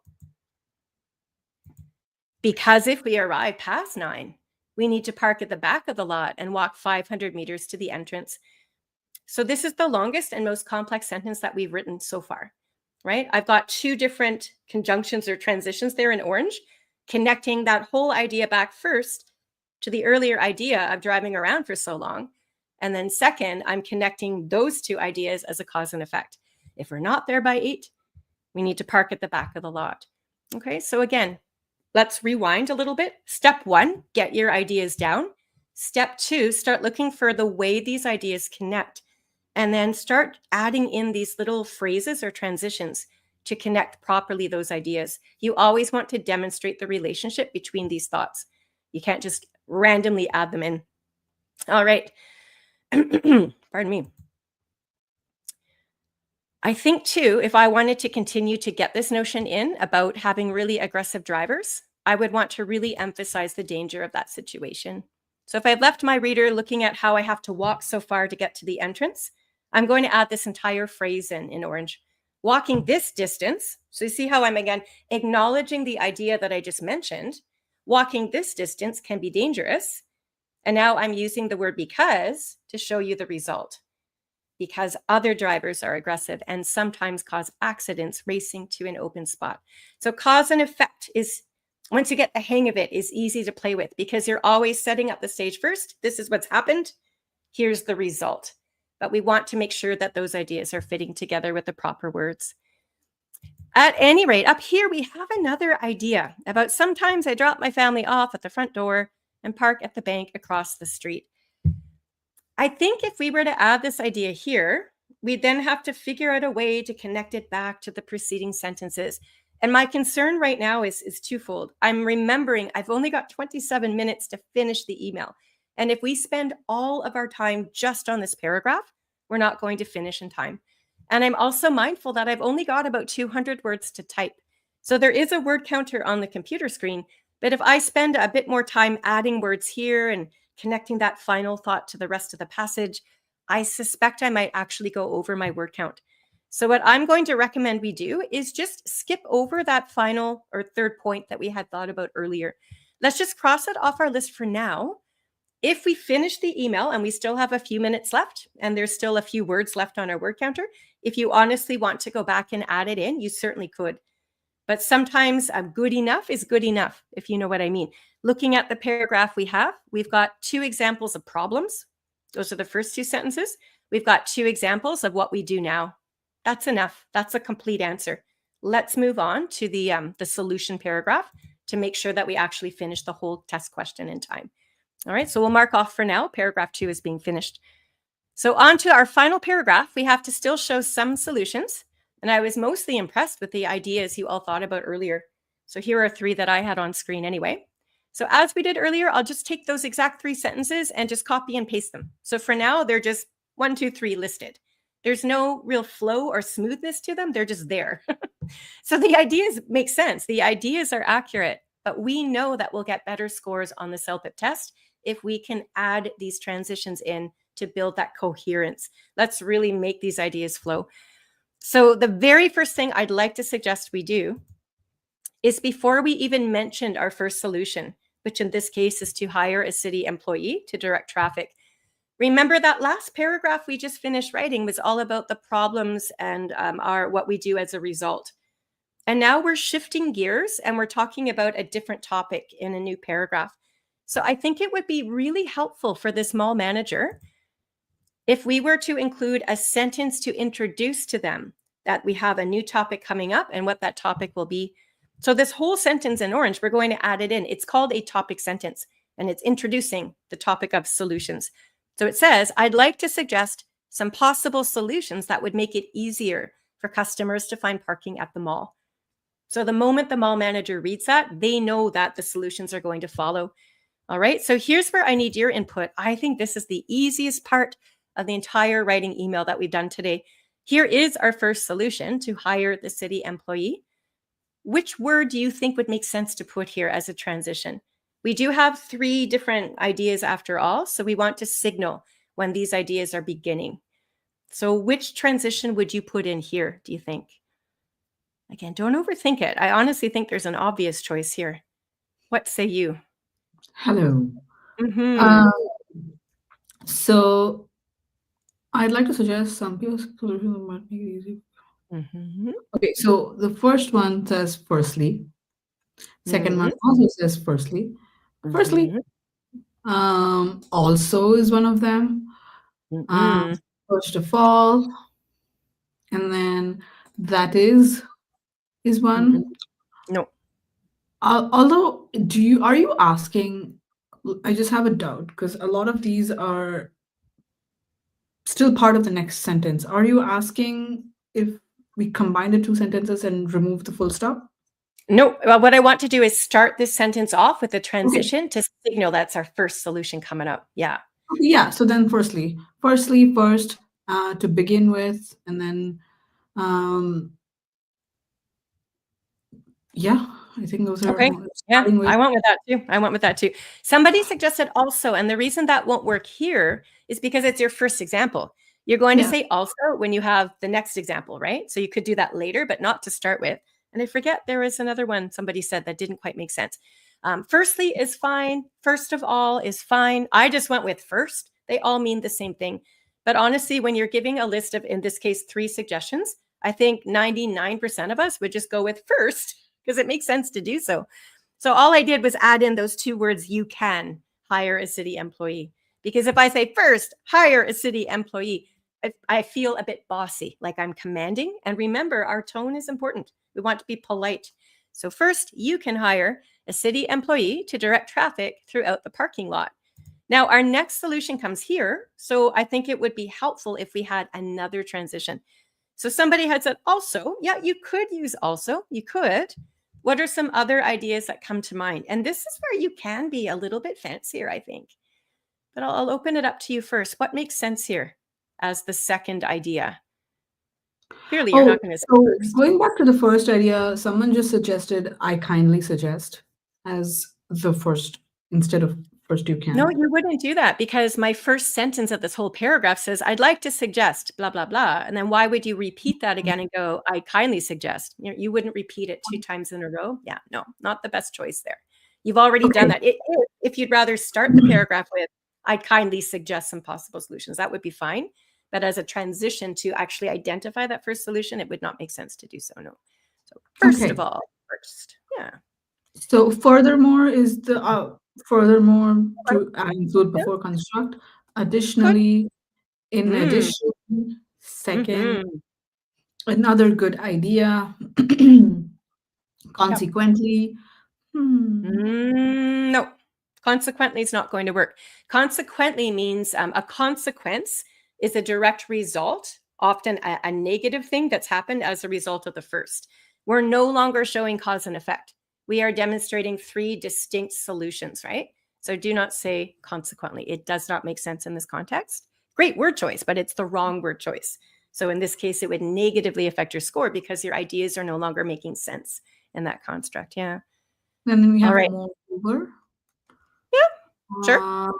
Because if we arrive past 9, we need to park at the back of the lot and walk 500 meters to the entrance. So this is the longest and most complex sentence that we've written so far, right? I've got two different conjunctions or transitions there in orange, connecting that whole idea back first to the earlier idea of driving around for so long. And then second, I'm connecting those two ideas as a cause and effect. If we're not there by 8, we need to park at the back of the lot. Okay, so again, let's rewind a little bit. Step 1, get your ideas down. Step 2, start looking for the way these ideas connect. And then start adding in these little phrases or transitions to connect properly those ideas. You always want to demonstrate the relationship between these thoughts. You can't just randomly add them in. All right. Pardon me. I think too, if I wanted to continue to get this notion in about having really aggressive drivers, I would want to really emphasize the danger of that situation. So if I've left my reader looking at how I have to walk so far to get to the entrance, I'm going to add this entire phrase in orange. Walking this distance, so you see how I'm again acknowledging the idea that I just mentioned. Walking this distance can be dangerous. And now I'm using the word because to show you the result. Because other drivers are aggressive and sometimes cause accidents racing to an open spot. So cause and effect is, once you get the hang of it, is easy to play with because you're always setting up the stage first. This is what's happened. Here's the result. But we want to make sure that those ideas are fitting together with the proper words. At any rate, up here we have another idea about sometimes I drop my family off at the front door and park at the bank across the street. I think if we were to add this idea here, we'd then have to figure out a way to connect it back to the preceding sentences. And my concern right now is twofold. I'm remembering I've only got 27 minutes to finish the email. And if we spend all of our time just on this paragraph, we're not going to finish in time. And I'm also mindful that I've only got about 200 words to type. So there is a word counter on the computer screen. But if I spend a bit more time adding words here and connecting that final thought to the rest of the passage, I suspect I might actually go over my word count. So what I'm going to recommend we do is just skip over that final or third point that we had thought about earlier. Let's just cross it off our list for now. If we finish the email and we still have a few minutes left and there's still a few words left on our word counter, if you honestly want to go back and add it in, you certainly could. But sometimes good enough is good enough, if you know what I mean. Looking at the paragraph we've got 2 examples of problems. Those are the first 2 sentences. We've got 2 examples of what we do now. That's enough. That's a complete answer. Let's move on to the solution paragraph to make sure that we actually finish the whole test question in time. All right, so we'll mark off for now. Paragraph 2 is being finished. So on to our final paragraph, we have to still show some solutions. And I was mostly impressed with the ideas you all thought about earlier. So here are 3 that I had on screen anyway. So as we did earlier, I'll just take those exact 3 sentences and just copy and paste them. So for now, they're just 1, 2, 3 listed. There's no real flow or smoothness to them. They're just there. So the ideas make sense. The ideas are accurate, but we know that we'll get better scores on the CELPIP test if we can add these transitions in to build that coherence. Let's really make these ideas flow. So the very first thing I'd like to suggest we do is, before we even mentioned our first solution, which in this case is to hire a city employee to direct traffic, remember that last paragraph we just finished writing was all about the problems and what we do as a result. And now we're shifting gears and we're talking about a different topic in a new paragraph. So I think it would be really helpful for this mall manager if we were to include a sentence to introduce to them that we have a new topic coming up and what that topic will be. So this whole sentence in orange, we're going to add it in. It's called a topic sentence, and it's introducing the topic of solutions. So it says, I'd like to suggest some possible solutions that would make it easier for customers to find parking at the mall. So the moment the mall manager reads that, they know that the solutions are going to follow. All right, so here's where I need your input. I think this is the easiest part of the entire writing email that we've done today. Here is our first solution, to hire the city employee. Which word do you think would make sense to put here as a transition? We do have 3 different ideas after all, so we want to signal when these ideas are beginning. So which transition would you put in here, do you think? Again, don't overthink it. I honestly think there's an obvious choice here. What say you? Hello. Mm-hmm. So I'd like to suggest some solutions that might make it easy. Mm-hmm. Okay, so the first one says firstly. Second one also says firstly. Firstly, also is one of them. First of all, and then that is one. No. Although, are you asking? I just have a doubt because a lot of these are still part of the next sentence. Are you asking if we combine the 2 sentences and remove the full stop? No, well, what I want to do is start this sentence off with a transition to signal that's our first solution coming up. Yeah. Okay, yeah. So then first, to begin with, and then, yeah, I think those are Okay. Yeah, starting with. I went with that too. Somebody suggested also, and the reason that won't work here is because it's your first example. You're going to say also when you have the next example, right? So you could do that later, but not to start with. And I forget, there was another one somebody said that didn't quite make sense. Firstly is fine. First of all is fine. I just went with first. They all mean the same thing. But honestly, when you're giving a list of, in this case, 3 suggestions, I think 99% of us would just go with first because it makes sense to do so. So all I did was add in those 2 words, you can hire a city employee. Because if I say first, hire a city employee, I feel a bit bossy, like I'm commanding. And remember, our tone is important. We want to be polite. So first, you can hire a city employee to direct traffic throughout the parking lot. Now, our next solution comes here. So I think it would be helpful if we had another transition. So somebody had said also, yeah, you could use also, you could. What are some other ideas that come to mind? And this is where you can be a little bit fancier, I think. But I'll open it up to you first. What makes sense here as the second idea? Clearly, you're not going to say first. Going back to the first idea, someone just suggested, I kindly suggest, as the first, instead of first you can. No, you wouldn't do that, because my first sentence of this whole paragraph says, I'd like to suggest blah, blah, blah. And then why would you repeat that again and go, I kindly suggest? You wouldn't repeat it 2 times in a row. Yeah, no, not the best choice there. You've already done that. If you'd rather start the paragraph with, I'd kindly suggest some possible solutions, that would be fine. But as a transition to actually identify that first solution, it would not make sense to do so, no. So first of all, first, yeah. So furthermore is the furthermore to include before construct. Additionally, in addition, second, another good idea. Consequently, no. Consequently is not going to work. Consequently means a consequence is a direct result, often a negative thing that's happened as a result of the first. We're no longer showing cause and effect. We are demonstrating 3 distinct solutions, right? So do not say consequently. It does not make sense in this context. Great word choice, but it's the wrong word choice. So in this case, it would negatively affect your score because your ideas are no longer making sense in that construct. Yeah. And then we have a moreover. Yeah. Sure.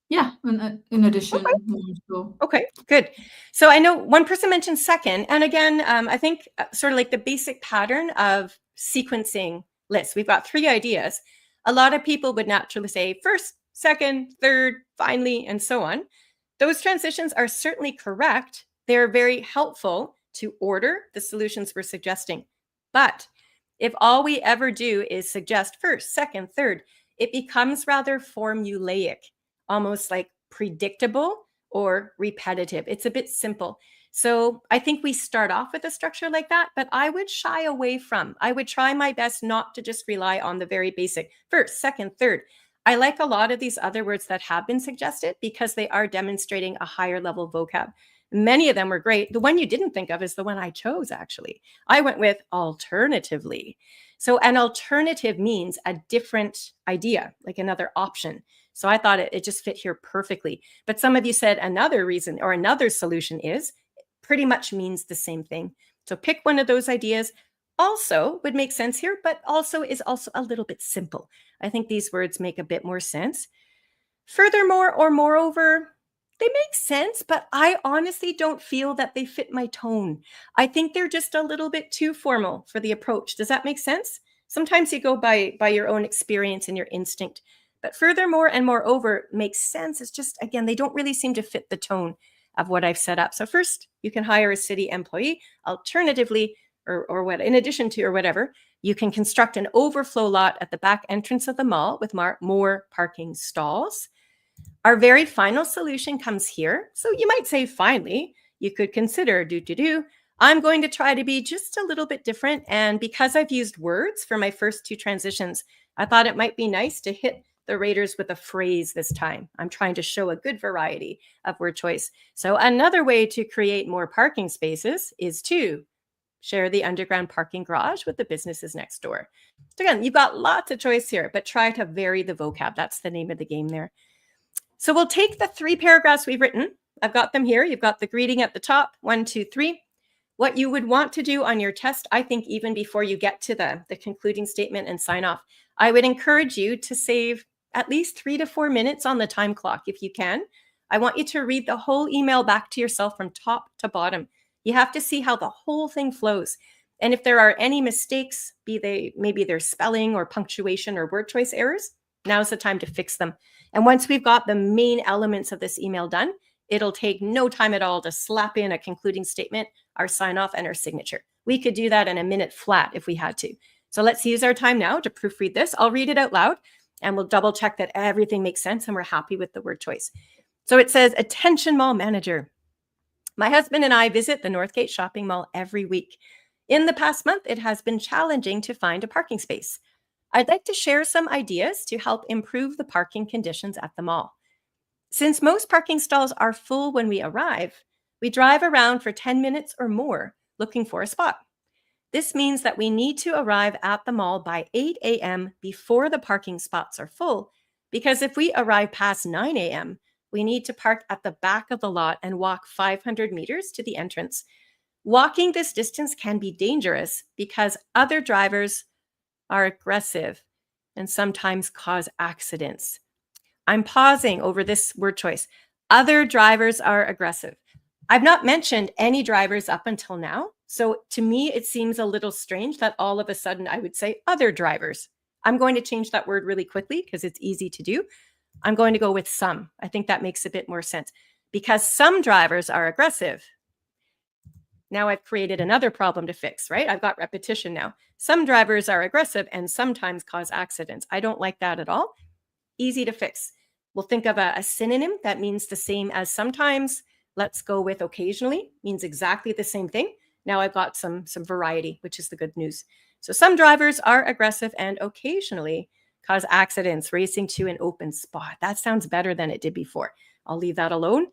Yeah, in addition, more so. Okay, good. So I know one person mentioned second. And again, I think sort of like the basic pattern of sequencing lists. We've got 3 ideas. A lot of people would naturally say first, second, third, finally, and so on. Those transitions are certainly correct. They're very helpful to order the solutions we're suggesting. But if all we ever do is suggest first, second, third, it becomes rather formulaic, almost like predictable or repetitive. It's a bit simple. So I think we start off with a structure like that, but I would shy away from. I would try my best not to just rely on the very basic first, second, third. I like a lot of these other words that have been suggested because they are demonstrating a higher level vocab. Many of them were great. The one you didn't think of is the one I chose, actually. I went with alternatively. So an alternative means a different idea, like another option. So I thought it just fit here perfectly. But some of you said another reason or another solution is pretty much means the same thing. So pick one of those ideas. Also would make sense here, but also is also a little bit simple. I think these words make a bit more sense. Furthermore or moreover, they make sense, but I honestly don't feel that they fit my tone. I think they're just a little bit too formal for the approach. Does that make sense? Sometimes you go by your own experience and your instinct. But furthermore and moreover makes sense. It's just, again, they don't really seem to fit the tone of what I've set up. So first, you can hire a city employee. Alternatively, or what, in addition to or whatever, you can construct an overflow lot at the back entrance of the mall with more parking stalls. Our very final solution comes here. So you might say, finally, you could consider I'm going to try to be just a little bit different. And because I've used words for my first 2 transitions, I thought it might be nice to hit the raters with a phrase this time. I'm trying to show a good variety of word choice. So another way to create more parking spaces is to share the underground parking garage with the businesses next door. So again, you've got lots of choice here, but try to vary the vocab. That's the name of the game there. So we'll take the 3 paragraphs we've written. I've got them here. You've got the greeting at the top, 1, 2, 3. What you would want to do on your test, I think even before you get to the concluding statement and sign off, I would encourage you to save at least 3 to 4 minutes on the time clock if you can. I want you to read the whole email back to yourself from top to bottom. You have to see how the whole thing flows. And if there are any mistakes, maybe they're spelling or punctuation or word choice errors, now's the time to fix them. And once we've got the main elements of this email done, it'll take no time at all to slap in a concluding statement, our sign off, and our signature. We could do that in a minute flat if we had to. So let's use our time now to proofread this. I'll read it out loud and we'll double check that everything makes sense and we're happy with the word choice. So it says, attention mall manager. My husband and I visit the Northgate shopping mall every week. In the past month, it has been challenging to find a parking space. I'd like to share some ideas to help improve the parking conditions at the mall. Since most parking stalls are full when we arrive, we drive around for 10 minutes or more looking for a spot. This means that we need to arrive at the mall by 8 a.m. before the parking spots are full, because if we arrive past 9 a.m., we need to park at the back of the lot and walk 500 meters to the entrance. Walking this distance can be dangerous because other drivers are aggressive and sometimes cause accidents. I'm pausing over this word choice. Other drivers are aggressive. I've not mentioned any drivers up until now. So to me, it seems a little strange that all of a sudden I would say other drivers. I'm going to change that word really quickly because it's easy to do. I'm going to go with some. I think that makes a bit more sense because some drivers are aggressive. Now I've created another problem to fix, right? I've got repetition now. Some drivers are aggressive and sometimes cause accidents. I don't like that at all. Easy to fix. We'll think of a synonym that means the same as sometimes. Let's go with occasionally, means exactly the same thing. Now I've got some variety, which is the good news. So some drivers are aggressive and occasionally cause accidents racing to an open spot. That sounds better than it did before. I'll leave that alone.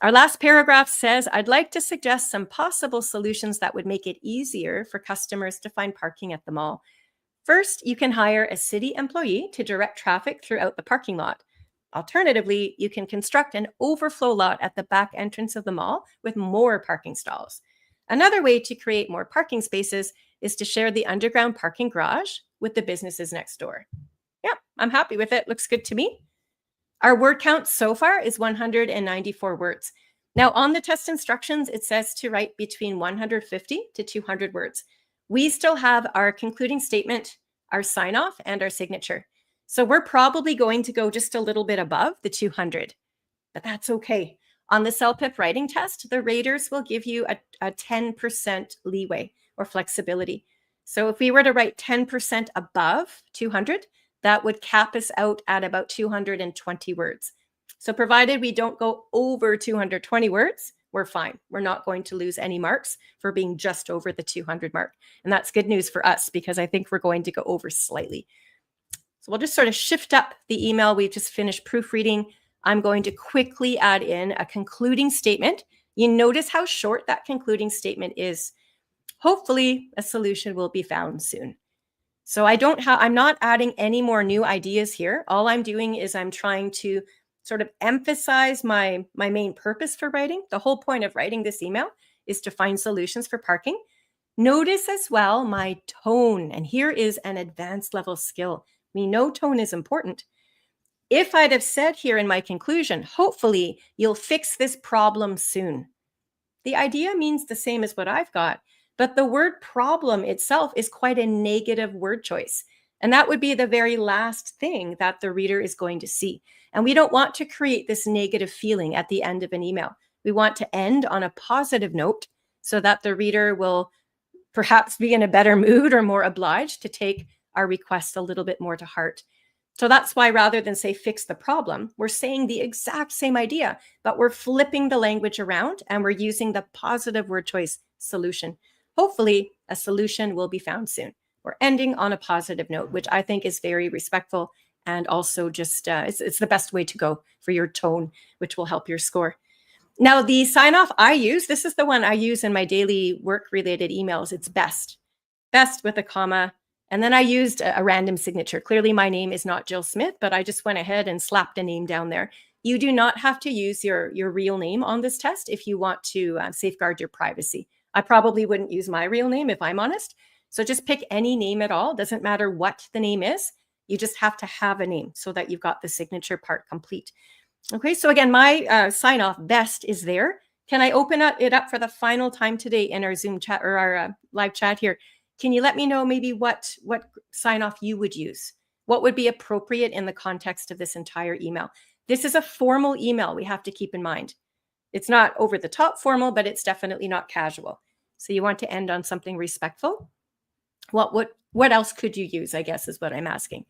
Our last paragraph says, I'd like to suggest some possible solutions that would make it easier for customers to find parking at the mall. First, you can hire a city employee to direct traffic throughout the parking lot. Alternatively, you can construct an overflow lot at the back entrance of the mall with more parking stalls. Another way to create more parking spaces is to share the underground parking garage with the businesses next door. Yeah, I'm happy with it. Looks good to me. Our word count so far is 194 words. Now, on the test instructions, it says to write between 150 to 200 words. We still have our concluding statement, our sign off, and our signature. So we're probably going to go just a little bit above the 200, but that's okay. On the CELPIP writing test, the raters will give you a 10% leeway or flexibility. So if we were to write 10% above 200, that would cap us out at about 220 words. So provided we don't go over 220 words, we're fine. We're not going to lose any marks for being just over the 200 mark. And that's good news for us because I think we're going to go over slightly. So we'll just sort of shift up the email. We've just finished proofreading. I'm going to quickly add in a concluding statement. You notice how short that concluding statement is. Hopefully a solution will be found soon. So I'm not adding any more new ideas here. All I'm doing is I'm trying to sort of emphasize my main purpose for writing. The whole point of writing this email is to find solutions for parking. Notice as well my tone, and here is an advanced level skill. We know tone is important. If I'd have said here in my conclusion, hopefully you'll fix this problem soon. The idea means the same as what I've got, but the word problem itself is quite a negative word choice. And that would be the very last thing that the reader is going to see. And we don't want to create this negative feeling at the end of an email. We want to end on a positive note so that the reader will perhaps be in a better mood or more obliged to take our request a little bit more to heart. So that's why rather than say fix the problem, we're saying the exact same idea, but we're flipping the language around and we're using the positive word choice solution. Hopefully a solution will be found soon. We're ending on a positive note, which I think is very respectful and also just it's the best way to go for your tone, which will help your score. Now, the sign off I use, this is the one I use in my daily work related emails. It's best with a comma. And then I used a random signature. Clearly my name is not Jill Smith, but I just went ahead and slapped a name down there. You do not have to use your real name on this test if you want to safeguard your privacy. I probably wouldn't use my real name if I'm honest. So just pick any name at all. Doesn't matter what the name is. You just have to have a name so that you've got the signature part complete. Okay, so again, my sign off best is there. Can I open it up for the final time today in our Zoom chat or our live chat here? Can you let me know maybe what sign off you would use? What would be appropriate in the context of this entire email? This is a formal email we have to keep in mind. It's not over the top formal, but it's definitely not casual. So you want to end on something respectful. What else could you use, I guess, is what I'm asking.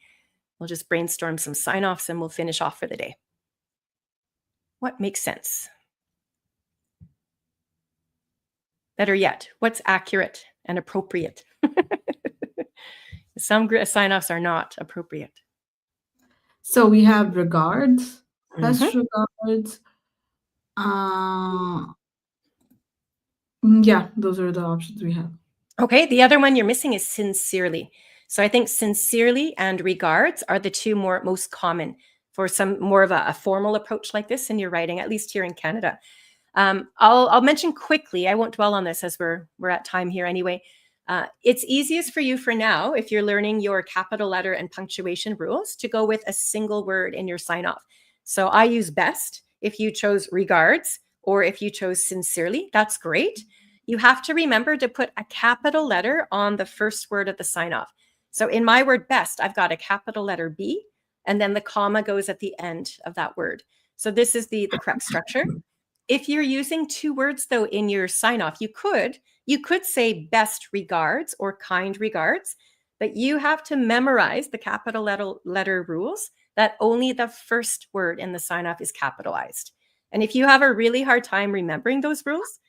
We'll just brainstorm some sign offs and we'll finish off for the day. What makes sense? Better yet, what's accurate and appropriate? Some sign-offs are not appropriate. So we have regards, best regards. Yeah, those are the options we have. Okay, the other one you're missing is sincerely. So I think sincerely and regards are the two most common for some more of a formal approach like this in your writing, at least here in Canada. I'll mention quickly, I won't dwell on this as we're at time here anyway. It's easiest for you for now, if you're learning your capital letter and punctuation rules, to go with a single word in your sign off. So I use best. If you chose regards or if you chose sincerely, that's great. You have to remember to put a capital letter on the first word of the sign off. So in my word best, I've got a capital letter B, and then the comma goes at the end of that word. So this is the correct structure. If you're using two words though in your sign off, you could say best regards or kind regards, but you have to memorize the capital letter rules that only the first word in the sign off is capitalized. And if you have a really hard time remembering those rules,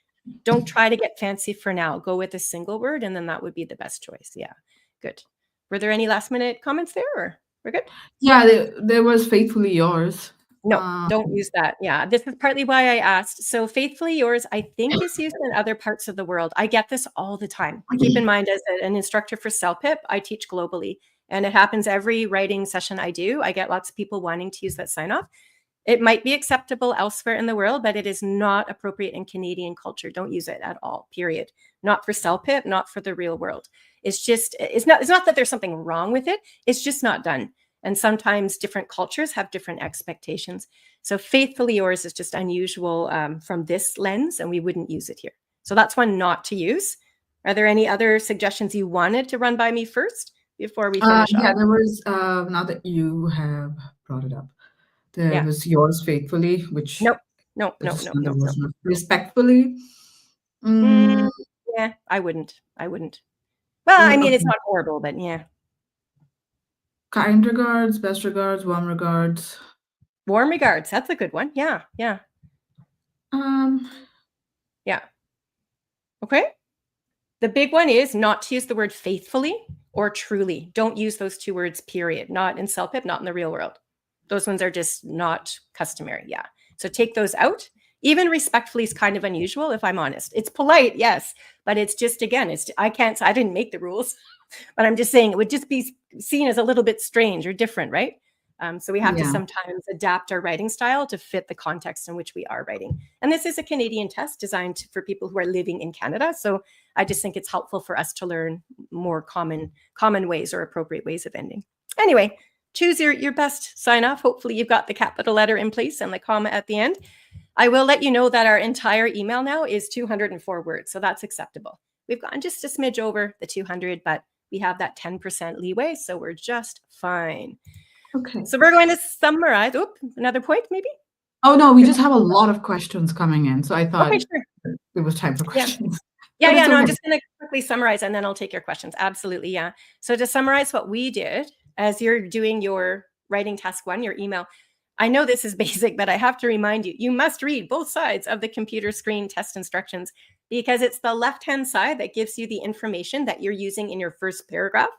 don't try to get fancy for now. Go with a single word, and then that would be the best choice. Yeah, good. Were there any last minute comments there, or we're good? Yeah, there was faithfully yours. No, don't use that. Yeah, this is partly why I asked. So faithfully yours, I think is used in other parts of the world. I get this all the time. Keep in mind, as an instructor for CELPIP, I teach globally, and it happens every writing session I do. I get lots of people wanting to use that sign off. It might be acceptable elsewhere in the world, but it is not appropriate in Canadian culture. Don't use it at all, period. Not for CELPIP, not for the real world. It's not that there's something wrong with it. It's just not done. And sometimes different cultures have different expectations. So faithfully yours is just unusual from this lens, and we wouldn't use it here. So that's one not to use. Are there any other suggestions you wanted to run by me first before we finish Yeah, off? there was, now that you have brought it up, there Yeah. was yours faithfully, which Nope. No, is no, just no, another no, no. version of respectfully. Mm, Yeah, I wouldn't. Well, I mean, it's okay. not horrible, but yeah. Kind regards, best regards, warm regards. Warm regards. That's a good one. Yeah, yeah, Um, yeah. Okay. The big one is not to use the word faithfully or truly. Don't use those two words, period. Not in CELPIP, not in the real world. Those ones are just not customary. Yeah. So take those out. Even respectfully is kind of unusual, if I'm honest. It's polite, yes, but it's just, again, I didn't make the rules, but I'm just saying it would just be seen as a little bit strange or different, right? So we have to yeah. sometimes adapt our writing style to fit the context in which we are writing. And this is a Canadian test designed for people who are living in Canada. So I just think it's helpful for us to learn more common ways or appropriate ways of ending. Anyway, choose your best sign off. Hopefully you've got the capital letter in place and the comma at the end. I will let you know that our entire email now is 204 words. So that's acceptable. We've gotten just a smidge over the 200, but we have that 10% leeway. So we're just fine. Okay. So we're going to summarize. Oop, another point maybe? Oh, no, we just have a lot of questions coming in. So I thought Okay, sure. it was time for Yeah. questions. Yeah, But yeah, it's no, I'm okay. just going to quickly summarize and then I'll take your questions. Absolutely, yeah. So to summarize what we did as you're doing your writing task 1, your email, I know this is basic, but I have to remind you, you must read both sides of the computer screen test instructions because it's the left-hand side that gives you the information that you're using in your first paragraph.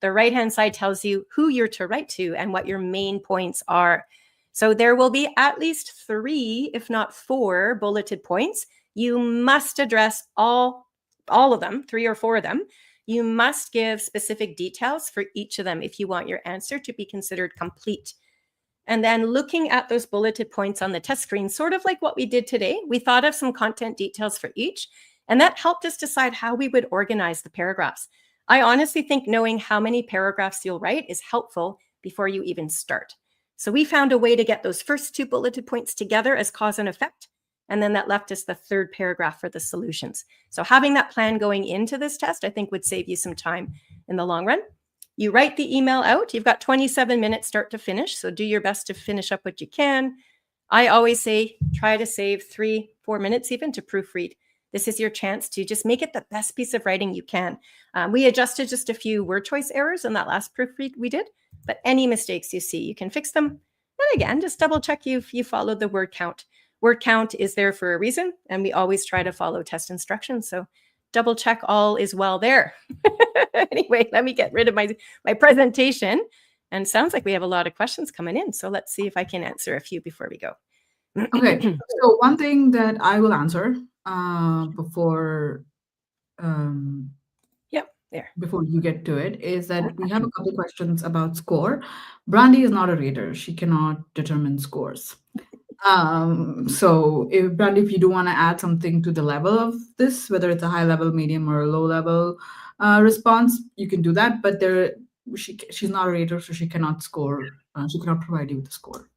The right-hand side tells you who you're to write to and what your main points are. So there will be at least 3, if not 4, bulleted points. You must address all of them, 3 or 4 of them. You must give specific details for each of them if you want your answer to be considered complete. And then looking at those bulleted points on the test screen, sort of like what we did today, we thought of some content details for each, and that helped us decide how we would organize the paragraphs. I honestly think knowing how many paragraphs you'll write is helpful before you even start. So we found a way to get those first 2 bulleted points together as cause and effect, and then that left us the 3rd paragraph for the solutions. So having that plan going into this test, I think would save you some time in the long run. You write the email out. You've got 27 minutes start to finish. So do your best to finish up what you can. I always say, try to save 3-4 minutes even to proofread. This is your chance to just make it the best piece of writing you can. We adjusted just a few word choice errors in that last proofread we did, but any mistakes you see, you can fix them. And again, just double check you followed the word count. Word count is there for a reason, and we always try to follow test instructions. So double check all is well there. Anyway, let me get rid of my presentation. And sounds like we have a lot of questions coming in. So let's see if I can answer a few before we go. Okay. So one thing that I will answer before before you get to it is that we have a couple of questions about score. Brandy is not a rater. She cannot determine scores. So if you do want to add something to the level of this, whether it's a high level, medium, or a low level response, you can do that. But she's not a rater, so she cannot score. She cannot provide you with a score.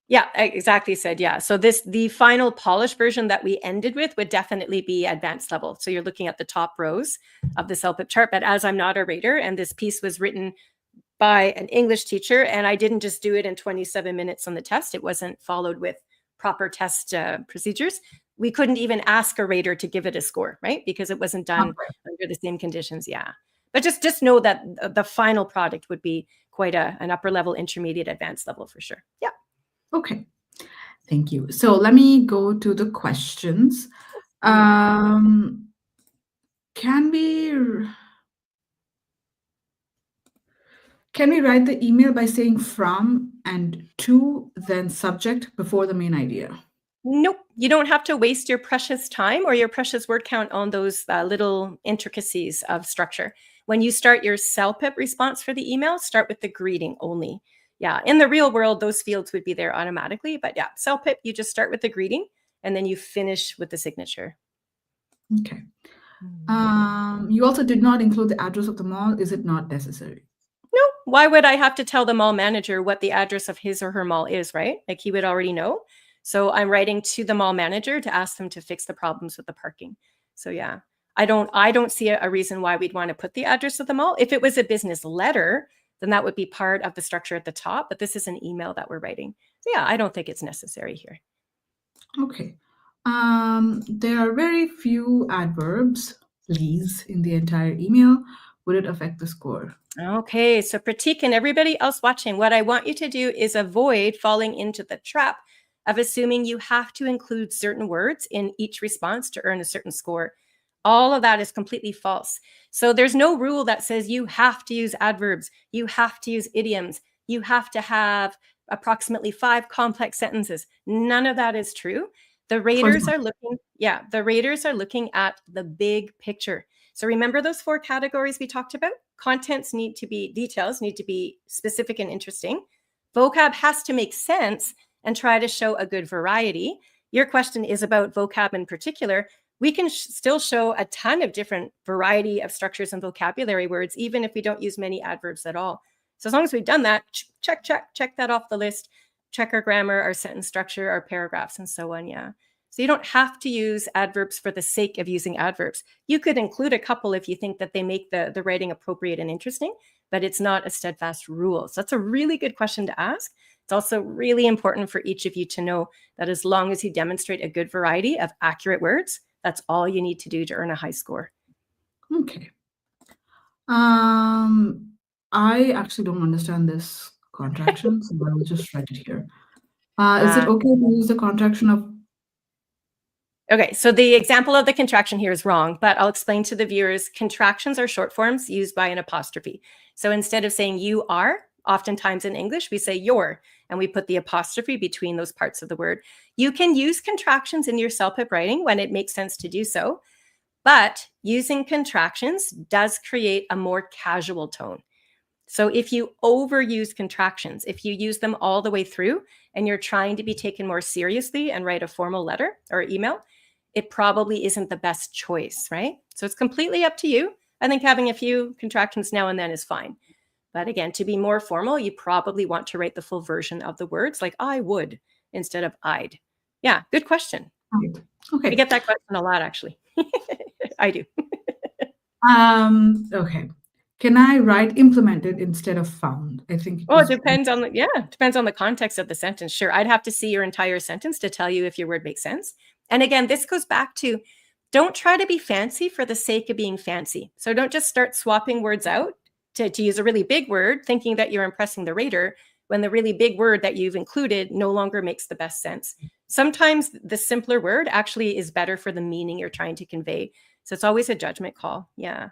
Yeah, exactly said. Yeah. So the final polished version that we ended with would definitely be advanced level. So you're looking at the top rows of the CELPIP chart. But as I'm not a rater and this piece was written by an English teacher, and I didn't just do it in 27 minutes on the test, it wasn't followed with proper test procedures. We couldn't even ask a rater to give it a score, right? Because it wasn't done under the same conditions. Yeah. But just know that the final product would be quite an upper level, intermediate, advanced level for sure. Yeah. Okay. Thank you. So let me go to the questions. Can we write the email by saying from and to, then subject before the main idea? Nope. You don't have to waste your precious time or your precious word count on those little intricacies of structure. When you start your CELPIP response for the email, start with the greeting only. Yeah, in the real world, those fields would be there automatically. But yeah, CELPIP, you just start with the greeting and then you finish with the signature. Okay. You also did not include the address of the mall. Is it not necessary? No, why would I have to tell the mall manager what the address of his or her mall is, right? Like he would already know. So I'm writing to the mall manager to ask them to fix the problems with the parking. So yeah, I don't see a reason why we'd want to put the address of the mall. If it was a business letter, then that would be part of the structure at the top, but this is an email that we're writing. So yeah, I don't think it's necessary here. Okay. There are very few adverbs, please, in the entire email. Would it affect the score? Okay, so Pratik and everybody else watching, what I want you to do is avoid falling into the trap of assuming you have to include certain words in each response to earn a certain score. All of that is completely false. So there's no rule that says you have to use adverbs, you have to use idioms, you have to have approximately 5 complex sentences. None of that is true. The raters are looking, the raters are looking at the big picture. So remember those 4 categories we talked about? Details need to be specific and interesting. Vocab has to make sense and try to show a good variety. Your question is about vocab in particular. We can still show a ton of different variety of structures and vocabulary words, even if we don't use many adverbs at all. So as long as we've done that, check that off the list, check our grammar, our sentence structure, our paragraphs, and so on, yeah. So you don't have to use adverbs for the sake of using adverbs. You could include a couple if you think that they make the writing appropriate and interesting, but it's not a steadfast rule. So that's a really good question to ask. It's also really important for each of you to know that as long as you demonstrate a good variety of accurate words, that's all you need to do to earn a high score. Okay. I actually don't understand this contraction, so I will just write it here. Is it okay to use the contraction of? Okay, so the example of the contraction here is wrong, but I'll explain to the viewers. Contractions are short forms used by an apostrophe. So instead of saying you are, oftentimes in English, we say your, and we put the apostrophe between those parts of the word. You can use contractions in your CELPIP writing when it makes sense to do so, but using contractions does create a more casual tone. So if you overuse contractions, if you use them all the way through and you're trying to be taken more seriously and write a formal letter or email, it probably isn't the best choice, right? So it's completely up to you. I think having a few contractions now and then is fine. But again, to be more formal, you probably want to write the full version of the words like I would instead of I'd. Yeah, good question. Okay. We get that question a lot, actually. I do. Okay. Can I write implemented instead of found? I think it depends on the context of the sentence. Sure, I'd have to see your entire sentence to tell you if your word makes sense. And again, this goes back to don't try to be fancy for the sake of being fancy. So don't just start swapping words out to use a really big word, thinking that you're impressing the rater when the really big word that you've included no longer makes the best sense. Sometimes the simpler word actually is better for the meaning you're trying to convey. So it's always a judgment call. Yeah.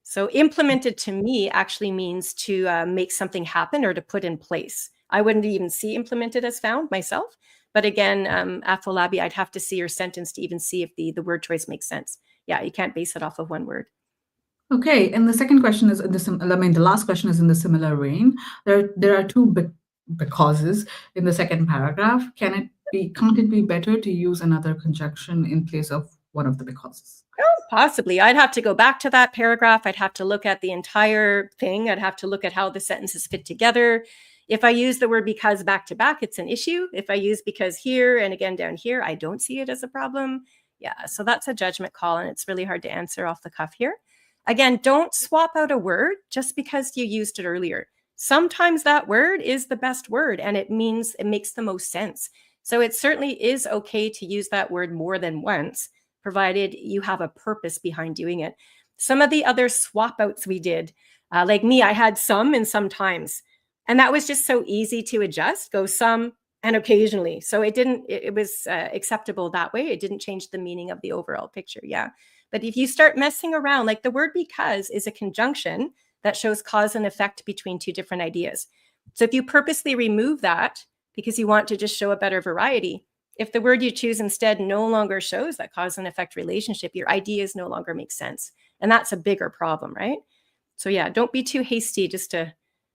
So implemented to me actually means to make something happen or to put in place. I wouldn't even see implemented as found myself. But again, Afolabi, I'd have to see your sentence to even see if the word choice makes sense. Yeah, you can't base it off of one word. Okay, and the second question is the last question is in the similar vein. There are 2 becauses in the second paragraph. Can't it be better to use another conjunction in place of one of the becauses? Oh, possibly. I'd have to go back to that paragraph. I'd have to look at the entire thing. I'd have to look at how the sentences fit together. If I use the word because back to back, it's an issue. If I use because here and again down here, I don't see it as a problem. Yeah, so that's a judgment call, and it's really hard to answer off the cuff here. Again, don't swap out a word just because you used it earlier. Sometimes that word is the best word, and it makes the most sense. So it certainly is okay to use that word more than once, provided you have a purpose behind doing it. Some of the other swap outs we did, like me, I had some and sometimes. And that was just so easy to adjust, go some and occasionally. So it was acceptable that way. It didn't change the meaning of the overall picture. Yeah. But if you start messing around, like the word because is a conjunction that shows cause and effect between 2 different ideas. So if you purposely remove that because you want to just show a better variety, if the word you choose instead no longer shows that cause and effect relationship, your ideas no longer make sense. And that's a bigger problem, right? So yeah, don't be too hasty just to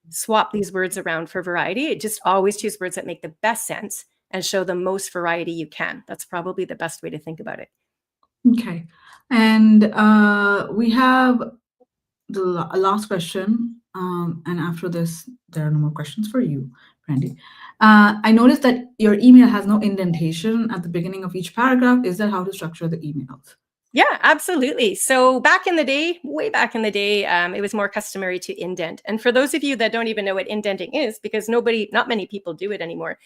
swap these words around for variety. Just always choose words that make the best sense and show the most variety you can. That's probably the best way to think about it. Okay. And we have the last question And after this, there are no more questions for you, Brandy. I noticed that your email has no indentation at the beginning of each paragraph. Is that how to structure the emails? Yeah, absolutely. So back in the day, way back in the day, it was more customary to indent. And for those of you that don't even know what indenting is, because not many people do it anymore,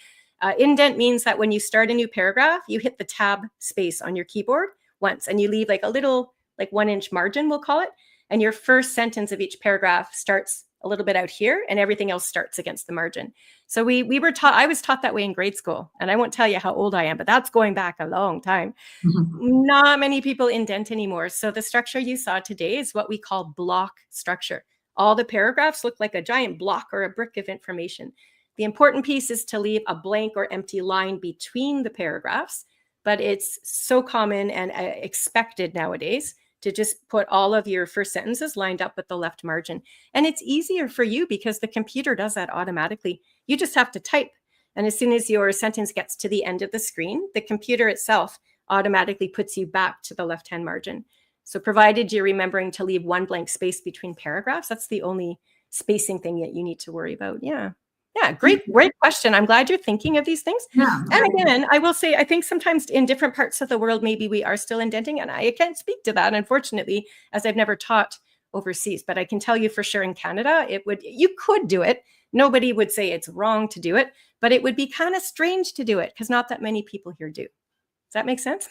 indent means that when you start a new paragraph, you hit the tab space on your keyboard once, and you leave like a little, like 1-inch margin, we'll call it. And your first sentence of each paragraph starts a little bit out here, and everything else starts against the margin. So we were taught, I was taught that way in grade school. And I won't tell you how old I am, but that's going back a long time. Not many people indent anymore. So the structure you saw today is what we call block structure. All the paragraphs look like a giant block or a brick of information. The important piece is to leave a blank or empty line between the paragraphs, but it's so common and expected nowadays to just put all of your first sentences lined up with the left margin. And it's easier for you because the computer does that automatically. You just have to type. And as soon as your sentence gets to the end of the screen, the computer itself automatically puts you back to the left-hand margin. So provided you're remembering to leave one blank space between paragraphs, that's the only spacing thing that you need to worry about. Yeah. Yeah, great question. I'm glad you're thinking of these things. Yeah. And again, I will say, I think sometimes in different parts of the world, maybe we are still indenting, and I can't speak to that, unfortunately, as I've never taught overseas. But I can tell you for sure in Canada, you could do it. Nobody would say it's wrong to do it, but it would be kind of strange to do it because not that many people here do. Does that make sense?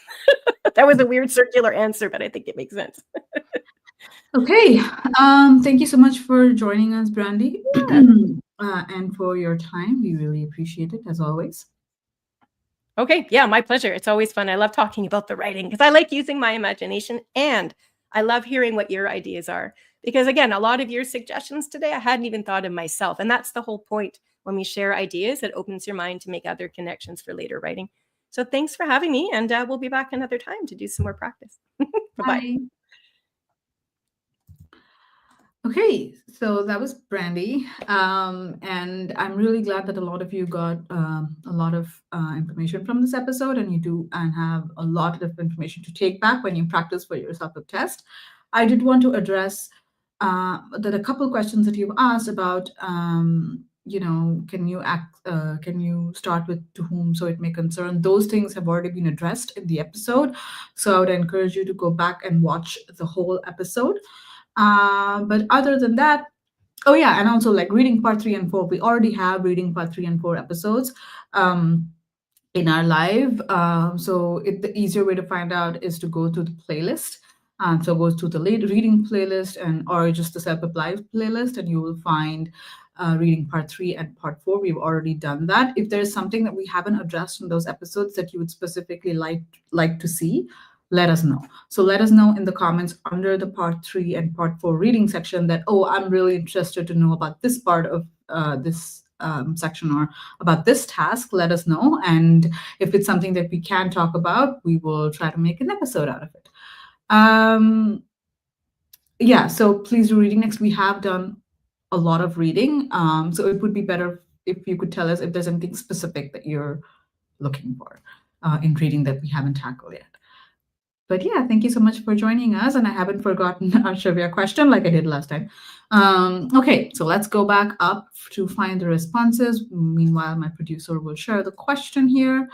That was a weird circular answer, but I think it makes sense. Okay. Thank you so much for joining us, Brandy. Yeah. And for your time. We really appreciate it, as always. Okay. Yeah, my pleasure. It's always fun. I love talking about the writing because I like using my imagination, and I love hearing what your ideas are. Because again, a lot of your suggestions today, I hadn't even thought of myself. And that's the whole point. When we share ideas, it opens your mind to make other connections for later writing. So thanks for having me, and we'll be back another time to do some more practice. Bye-bye. Bye. Okay, so that was Brandy, and I'm really glad that a lot of you got a lot of information from this episode, and you do and have a lot of information to take back when you practice for your CELPIP test. I did want to address that a couple questions that you've asked about. Can you start with to whom so it may concern? Those things have already been addressed in the episode, so I would encourage you to go back and watch the whole episode. But other than that, oh yeah, and also like reading part 3 and 4, we already have reading part 3 and 4 episodes in our live. So the easier way to find out is to go to the playlist. So go to the reading playlist or just the CELPIP Live playlist, and you will find reading part 3 and part 4. We've already done that. If there's something that we haven't addressed in those episodes that you would specifically like to see, let us know. So let us know in the comments under the part 3 and part 4 reading section that, oh, I'm really interested to know about this part of this section or about this task. Let us know. And if it's something that we can talk about, we will try to make an episode out of it. Yeah, so please do reading next. We have done a lot of reading. So it would be better if you could tell us if there's anything specific that you're looking for in reading that we haven't tackled yet. But yeah, thank you so much for joining us. And I haven't forgotten our trivia question like I did last time. Okay, so let's go back up to find the responses. Meanwhile, my producer will share the question here.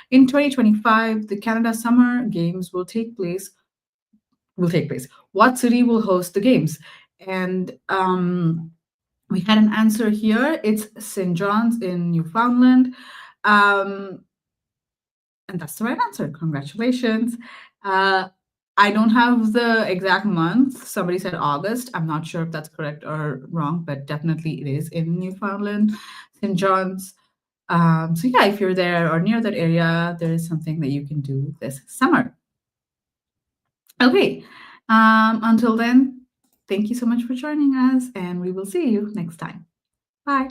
In 2025, the Canada Summer Games will take place. What city will host the games? And we had an answer here. It's St. John's in Newfoundland. And that's the right answer. Congratulations. I don't have the exact month. Somebody said August. I'm not sure if that's correct or wrong, but definitely it is in Newfoundland, St. John's. So yeah, if you're there or near that area, there is something that you can do this summer. Okay, until then, thank you so much for joining us, and we will see you next time. Bye.